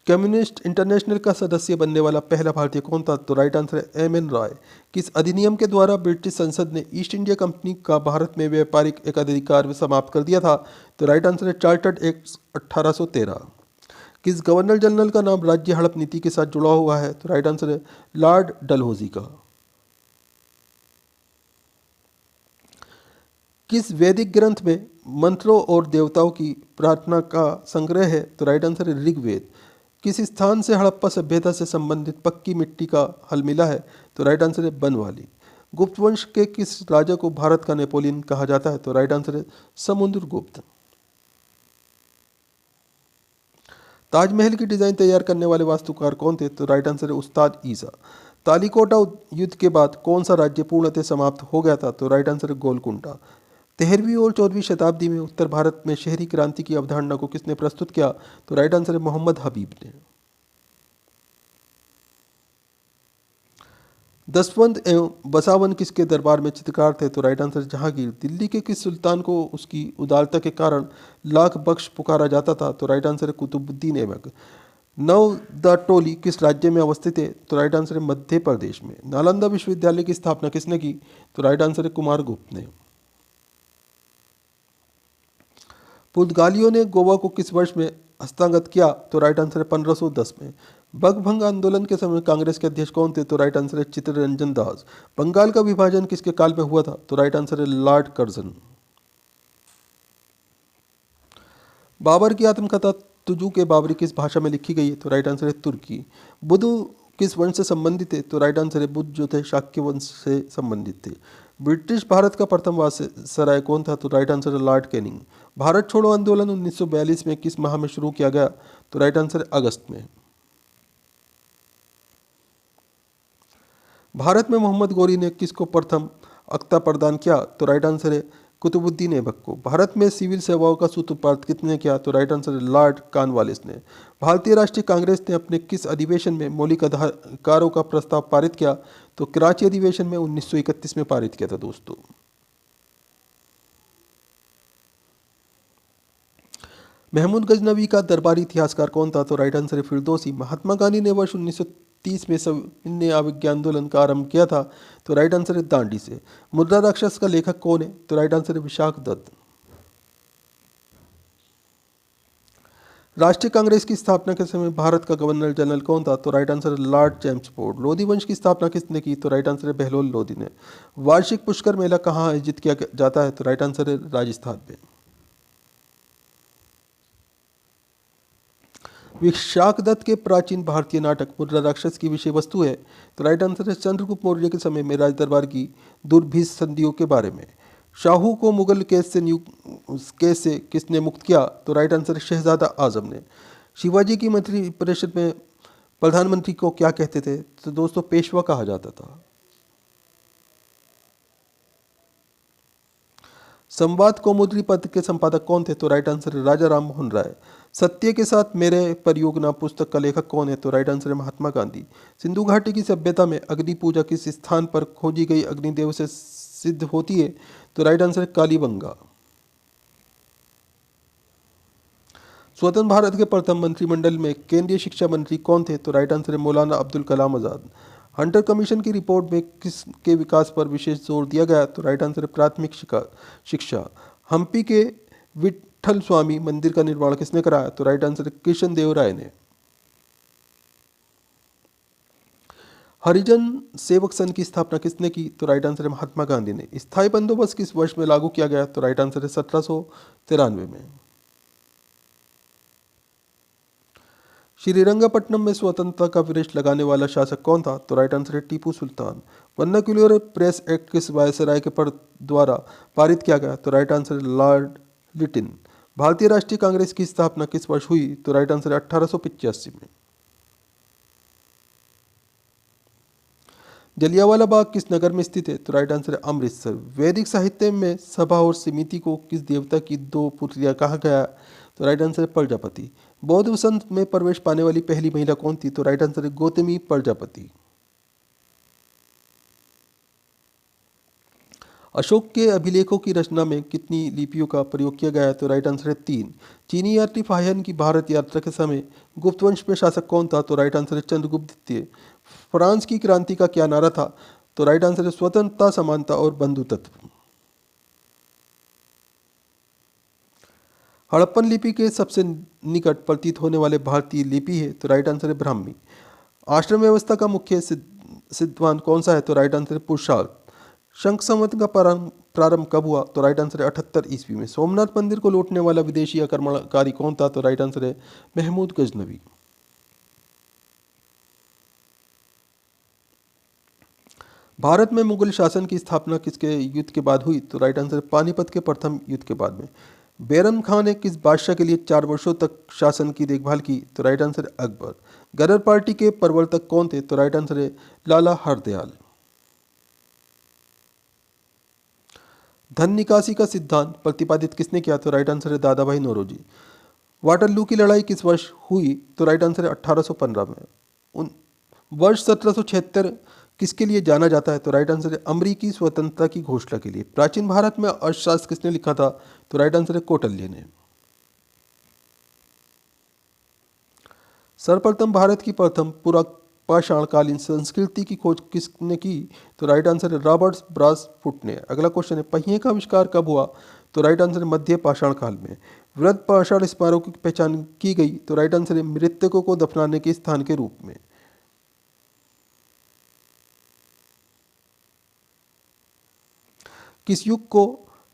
कम्युनिस्ट इंटरनेशनल का सदस्य बनने वाला पहला भारतीय कौन था? तो राइट आंसर है एम.एन. रॉय। किस अधिनियम के द्वारा ब्रिटिश संसद ने ईस्ट इंडिया कंपनी का भारत में व्यापारिक एकाधिकार समाप्त कर दिया था? तो राइट आंसर है चार्टर्ड एक्ट 1813। किस गवर्नर जनरल का नाम राज्य हड़प नीति के साथ जुड़ा हुआ है? तो राइट आंसर है लॉर्ड डलहौजी का। किस वैदिक ग्रंथ में मंत्रों और देवताओं की प्रार्थना का संग्रह है? तो राइट आंसर है ऋग्वेद। किस स्थान से हड़प्पा सभ्यता से संबंधित पक्की मिट्टी का हल मिला है? तो राइट आंसर है बनवाली। गुप्त वंश के किस राजा को भारत का नेपोलियन कहा जाता है? तो राइट आंसर है समुद्रगुप्त। ताजमहल की डिजाइन तैयार करने वाले वास्तुकार कौन थे? तो राइट आंसर है उस्ताद ईसा। तालीकोटा युद्ध के बाद कौन सा राज्य पूर्णतः समाप्त हो गया था? तो राइट आंसर है गोलकुंडा। 13वीं और 14वीं शताब्दी में उत्तर भारत में शहरी क्रांति की अवधारणा को किसने प्रस्तुत किया? तो राइट आंसर है मोहम्मद हबीब ने। दसवंत एवं बसावन किसके दरबार में चित्रकार थे? तो राइट आंसर जहांगीर। दिल्ली के किस सुल्तान को उसकी उदारता के कारण लाख बख्श पुकारा जाता था? तो राइट आंसर है कुतुबुद्दीन ऐबक। नव द टोली किस राज्य में अवस्थित है? तो राइट आंसर है मध्य प्रदेश में। नालंदा विश्वविद्यालय की स्थापना किसने की? तो राइट आंसर है कुमारगुप्त ने। पुर्तगालियों ने गोवा को किस वर्ष में हस्तगत किया? तो राइट आंसर है 1510 में। बंगभंग आंदोलन के समय कांग्रेस के अध्यक्ष कौन थे? तो राइट आंसर है चित्तरंजन दास। बंगाल का विभाजन किसके काल में हुआ था? तो राइट आंसर है लॉर्ड कर्जन। बाबर की आत्मकथा तुजू के बाबरी किस भाषा में लिखी गई है? तो राइट आंसर है तुर्की। बुद्ध किस वंश से संबंधित थे? तो राइट आंसर है बुद्ध जो थे शाक्य वंश से संबंधित थे। ब्रिटिश भारत का प्रथम वायसराय कौन था? तो राइट आंसर है लॉर्ड कैनिंग। भारत छोड़ो आंदोलन 1942 में किस माह में शुरू किया गया? तो राइट आंसर है अगस्त में। भारत में मोहम्मद गौरी ने किसको प्रथम अख्ता प्रदान किया? तो राइट आंसर है कुतुबुद्दीन ऐबक को। भारत में सिविल सेवाओं का सूत्रपात किसने किया? तो राइट आंसर है लॉर्ड कॉर्नवालिस ने। भारतीय राष्ट्रीय कांग्रेस ने अपने किस अधिवेशन में मौलिक अधिकारों का प्रस्ताव पारित किया? तो कराची अधिवेशन में 1931 में पारित किया था दोस्तों। महमूद गजनवी का दरबारी इतिहासकार कौन था? तो राइट आंसर है फिरदौसी। महात्मा गांधी ने वर्ष 1930 में सविनय अवज्ञा आंदोलन का आरंभ किया था। तो राइट आंसर है दांडी से। मुद्रा राक्षस का लेखक कौन है? तो राइट आंसर है विशाख दत्त। राष्ट्रीय कांग्रेस की स्थापना के समय भारत का गवर्नर जनरल कौन था? तो राइट आंसर है लॉर्ड चैम्सफोर्ड। लोधी वंश की स्थापना किसने की? तो राइट आंसर है बहलोल लोधी ने। वार्षिक पुष्कर मेला कहाँ आयोजित किया जाता है? तो राइट आंसर है राजस्थान में। विशाख दत्त के प्राचीन भारतीय नाटक मुद्रा राक्षस की विषय वस्तु है? तो राइट आंसर है चंद्रगुप्त मौर्य के समय में राजदरबार की दुर्भिक्ष संधियों के बारे में। शाहू को मुगल केस से किसने मुक्त किया? तो राइट आंसर है शहजादा आजम ने। शिवाजी की मंत्री परिषद में प्रधानमंत्री को क्या कहते थे? तो दोस्तों पेशवा कहा जाता था। संवाद कौमुदी पत्र के संपादक कौन थे? तो राइट आंसर है राजा राम मोहन राय। सत्य के साथ मेरे परियोजना पुस्तक का लेखक कौन है? तो राइट आंसर है महात्मा गांधी। सिंधु घाटी की सभ्यता में अग्नि पूजा किस स्थान पर खोजी गई अग्निदेव से सिद्ध होती है? तो राइट आंसर है कालीबंगा। स्वतंत्र भारत के प्रथम मंत्रिमंडल में केंद्रीय शिक्षा मंत्री कौन थे? तो राइट आंसर है मौलाना अब्दुल कलाम आजाद। हंटर कमीशन की रिपोर्ट में किसके विकास पर विशेष जोर दिया गया? तो राइट आंसर है प्राथमिक शिक्षा। हम्पी के विठल स्वामी मंदिर का निर्माण किसने कराया? तो राइट आंसर है कृष्ण देव राय ने। हरिजन सेवक संघ की स्थापना किसने की? तो राइट आंसर है महात्मा गांधी ने। स्थायी बंदोबस्त किस वर्ष में लागू किया गया? तो राइट आंसर है 1793 में। श्रीरंगपट्टनम में स्वतंत्रता का विरेश लगाने वाला शासक कौन था? तो राइट आंसर है Tipu Sultan. Vernacular press act किस वायसराय के पर द्वारा पारित किया गया? तो राइट आंसर है लॉर्ड लिटिन। भारतीय राष्ट्रीय कांग्रेस की स्थापना किस वर्ष हुई? तो राइट आंसर है 1885 में। जलियांवाला बाग किस नगर में स्थित है? तो राइट आंसर है अमृतसर। वैदिक साहित्य में सभा और समिति को किस देवता की दो पुत्रियां कहा गया? तो राइट आंसर है प्रजापति। बौद्ध वसंत में प्रवेश पाने वाली पहली महिला कौन थी? तो राइट आंसर है गौतमी प्रजापति। अशोक के अभिलेखों की रचना में कितनी लिपियों का प्रयोग किया गया है? तो राइट आंसर है 3। चीनी यात्री फाहियान की भारत यात्रा के समय गुप्त वंश में शासक कौन था? तो राइट आंसर है चंद्रगुप्त द्वितीय। फ्रांस की क्रांति का क्या नारा था? तो राइट आंसर है स्वतंत्रता, समानता और बंधुत्व। हड़प्पन लिपि के सबसे निकट प्रतीत होने वाले भारतीय लिपि है? तो राइट आंसर है ब्राह्मी। आश्रम व्यवस्था का मुख्य सिद्धांत कौन सा है? तो राइट आंसर है पुरुषार्थ। शंख संवत का प्रारंभ कब हुआ? तो राइट आंसर है 78 ईस्वी में। सोमनाथ मंदिर को लूटने वाला विदेशी आक्रमणकारी कौन था? तो राइट आंसर है महमूद गजनवी। भारत में मुगल शासन की स्थापना किसके युद्ध के बाद हुई? तो राइट आंसर है पानीपत के प्रथम युद्ध के बाद में। बैरम खान ने किस बादशाह के लिए 4 वर्षों तक शासन की देखभाल की? तो राइट आंसर है अकबर। गदर पार्टी के प्रवर्तक कौन थे? तो राइट आंसर है लाला हरदयाल। धन निकासी का सिद्धांत प्रतिपादित किसने किया? तो राइट आंसर है दादा भाई नौरोजी। वाटरलू की लड़ाई किस वर्ष हुई? तो राइट आंसर है 1815 में। वर्ष 1776 किसके लिए जाना जाता है? तो राइट आंसर है अमरीकी स्वतंत्रता की घोषणा के लिए। प्राचीन भारत में अर्थशास्त्र किसने लिखा था? तो राइट आंसर है कौटिल्य ने। सर्वप्रथम भारत की प्रथम पुरापाषाणकालीन संस्कृति की खोज किसने की? तो राइट आंसर है रॉबर्ट ब्रासफुट ने। अगला क्वेश्चन है पहिए का आविष्कार कब हुआ? तो राइट आंसर है मध्य पाषाण काल में। वृहद पाषाण स्मारकों की पहचान की गई? तो राइट आंसर है मृतकों को दफनाने के स्थान के रूप में। किस युग को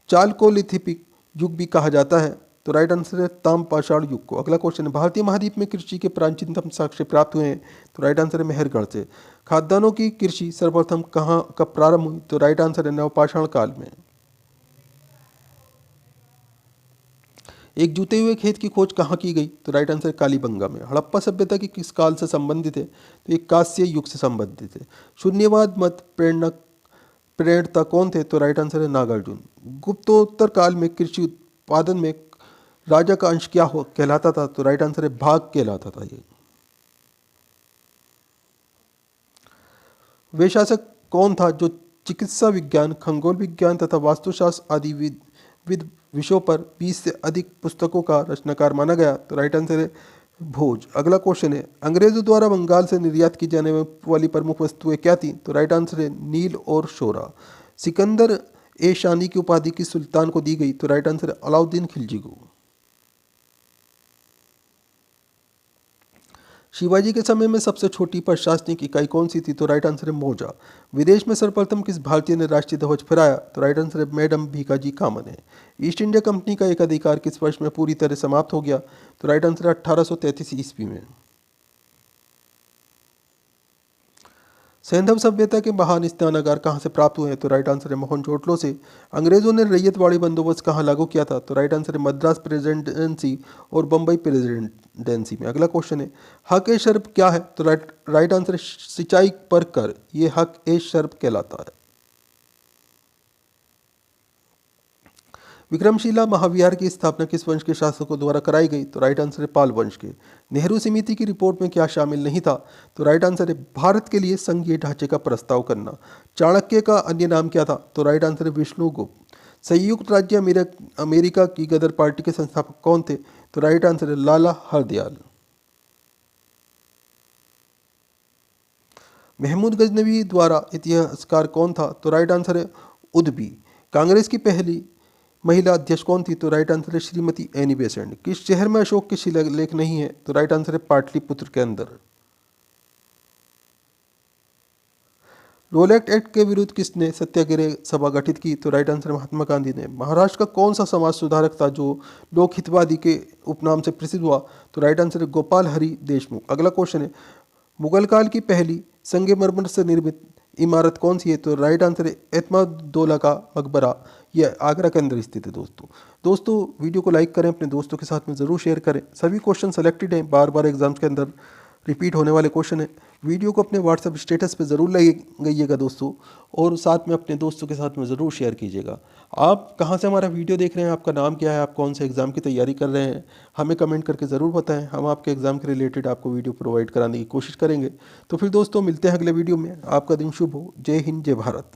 चालकोलिथिक युग भी कहा जाता है? तो राइट आंसर है ताम्रपाषाण युग को। अगला क्वेश्चन है, भारतीय महाद्वीप में कृषि के प्राचीनतम साक्ष्य प्राप्त हुए हैं, तो राइट आंसर है मेहरगढ़ से। खाद्यान्नों की कृषि सर्वप्रथम कहाँ कब प्रारंभ हुई, तो राइट आंसर है नवपाषाण काल में। एक जूते हुए खेत की खोज कहाँ की गई, तो राइट आंसर कालीबंगा में। हड़प्पा सभ्यता की किस काल से संबंधित है, तो ये कांस्य युग से संबंधित है। शून्यवाद मत प्रेरणता कौन थे, तो राइट आंसर है नागार्जुन। गुप्तोत्तर काल में कृषि उत्पादन में राजा का अंश क्या हो कहलाता था, तो राइट आंसर है भाग कहलाता था ये। वे शासक कौन था जो चिकित्सा विज्ञान, खगोल विज्ञान तथा वास्तुशास्त्र आदि विविध विषयों पर 20 से अधिक पुस्तकों का रचनाकार माना गया, तो राइट आंसर है भोज। अगला क्वेश्चन है, अंग्रेजों द्वारा बंगाल से निर्यात की जाने वाली प्रमुख वस्तुएं क्या थी, तो राइट आंसर है नील और शोरा। सिकंदर ए शानी की उपाधि किस सुल्तान को दी गई, तो राइट आंसर है अलाउद्दीन खिलजी को। शिवाजी के समय में सबसे छोटी प्रशासनिक इकाई कौन सी थी, तो राइट आंसर है मौजा। विदेश में सर्वप्रथम किस भारतीय ने राष्ट्रीय ध्वज फहराया, तो राइट आंसर है मैडम भीकाजी कामा ने। ईस्ट इंडिया कंपनी का एक अधिकार किस वर्ष में पूरी तरह समाप्त हो गया, तो राइट आंसर है 1833 ईस्वी में। सैंधव सभ्यता के महान स्नानागार कहाँ से प्राप्त हुए हैं, तो राइट आंसर है मोहनजोदड़ो से। अंग्रेजों ने रैयतवाड़ी बंदोबस्त कहाँ लागू किया था, तो राइट आंसर है मद्रास प्रेसिडेंसी और बम्बई प्रेसिडेंसी में। अगला क्वेश्चन है, हक ए शर्फ क्या है, तो राइट आंसर है सिंचाई पर कर, ये हक ए शर्फ कहलाता है। विक्रमशिला महाविहार की स्थापना किस वंश के शासकों द्वारा कराई गई, तो राइट आंसर है पाल वंश के। नेहरू समिति की रिपोर्ट में क्या शामिल नहीं था, तो राइट आंसर है भारत के लिए संघीय ढांचे का प्रस्ताव करना। चाणक्य का अन्य नाम क्या था, तो राइट आंसर है विष्णुगुप्त। संयुक्त राज्य अमेरिका की गदर पार्टी के संस्थापक कौन थे, तो राइट आंसर है लाला हरदयाल। महमूद गजनवी द्वारा इतिहासकार कौन था, तो राइट आंसर है उदबी। कांग्रेस की पहली महिला अध्यक्ष कौन थी, तो राइट आंसर है श्रीमती एनी बेसेंट। किस शहर में अशोक के शिलालेख नहीं है, तो राइट आंसर है पाटलिपुत्र के अंदर। रोलेट एक्ट के विरुद्ध किसने सत्याग्रह सभा गठित की, तो राइट आंसर महात्मा गांधी ने। महाराष्ट्र का कौन सा समाज सुधारक था जो लोक हितवादी के उपनाम से प्रसिद्ध हुआ, तो राइट आंसर है गोपाल हरि देशमुख। अगला क्वेश्चन है, मुगल काल की पहली संगमरमर से निर्मित इमारत कौन सी है, तो राइट आंसर है एतमादुद्दौला का मकबरा, यह आगरा के अंदर स्थित है। दोस्तों वीडियो को लाइक करें, अपने दोस्तों के साथ में ज़रूर शेयर करें। सभी क्वेश्चन सेलेक्टेड हैं, बार बार एग्जाम्स के अंदर रिपीट होने वाले क्वेश्चन है। वीडियो को अपने व्हाट्सएप स्टेटस पे ज़रूर लगाइएगा दोस्तों, और साथ में अपने दोस्तों के साथ में ज़रूर शेयर कीजिएगा। आप कहाँ से हमारा वीडियो देख रहे हैं, आपका नाम क्या है, आप कौन से एग्ज़ाम की तैयारी कर रहे हैं, हमें कमेंट करके ज़रूर बताएं। हम आपके एग्ज़ाम के रिलेटेड आपको वीडियो प्रोवाइड कराने की कोशिश करेंगे। तो फिर दोस्तों मिलते हैं अगले वीडियो में। आपका दिन शुभ हो। जय हिंद, जय भारत।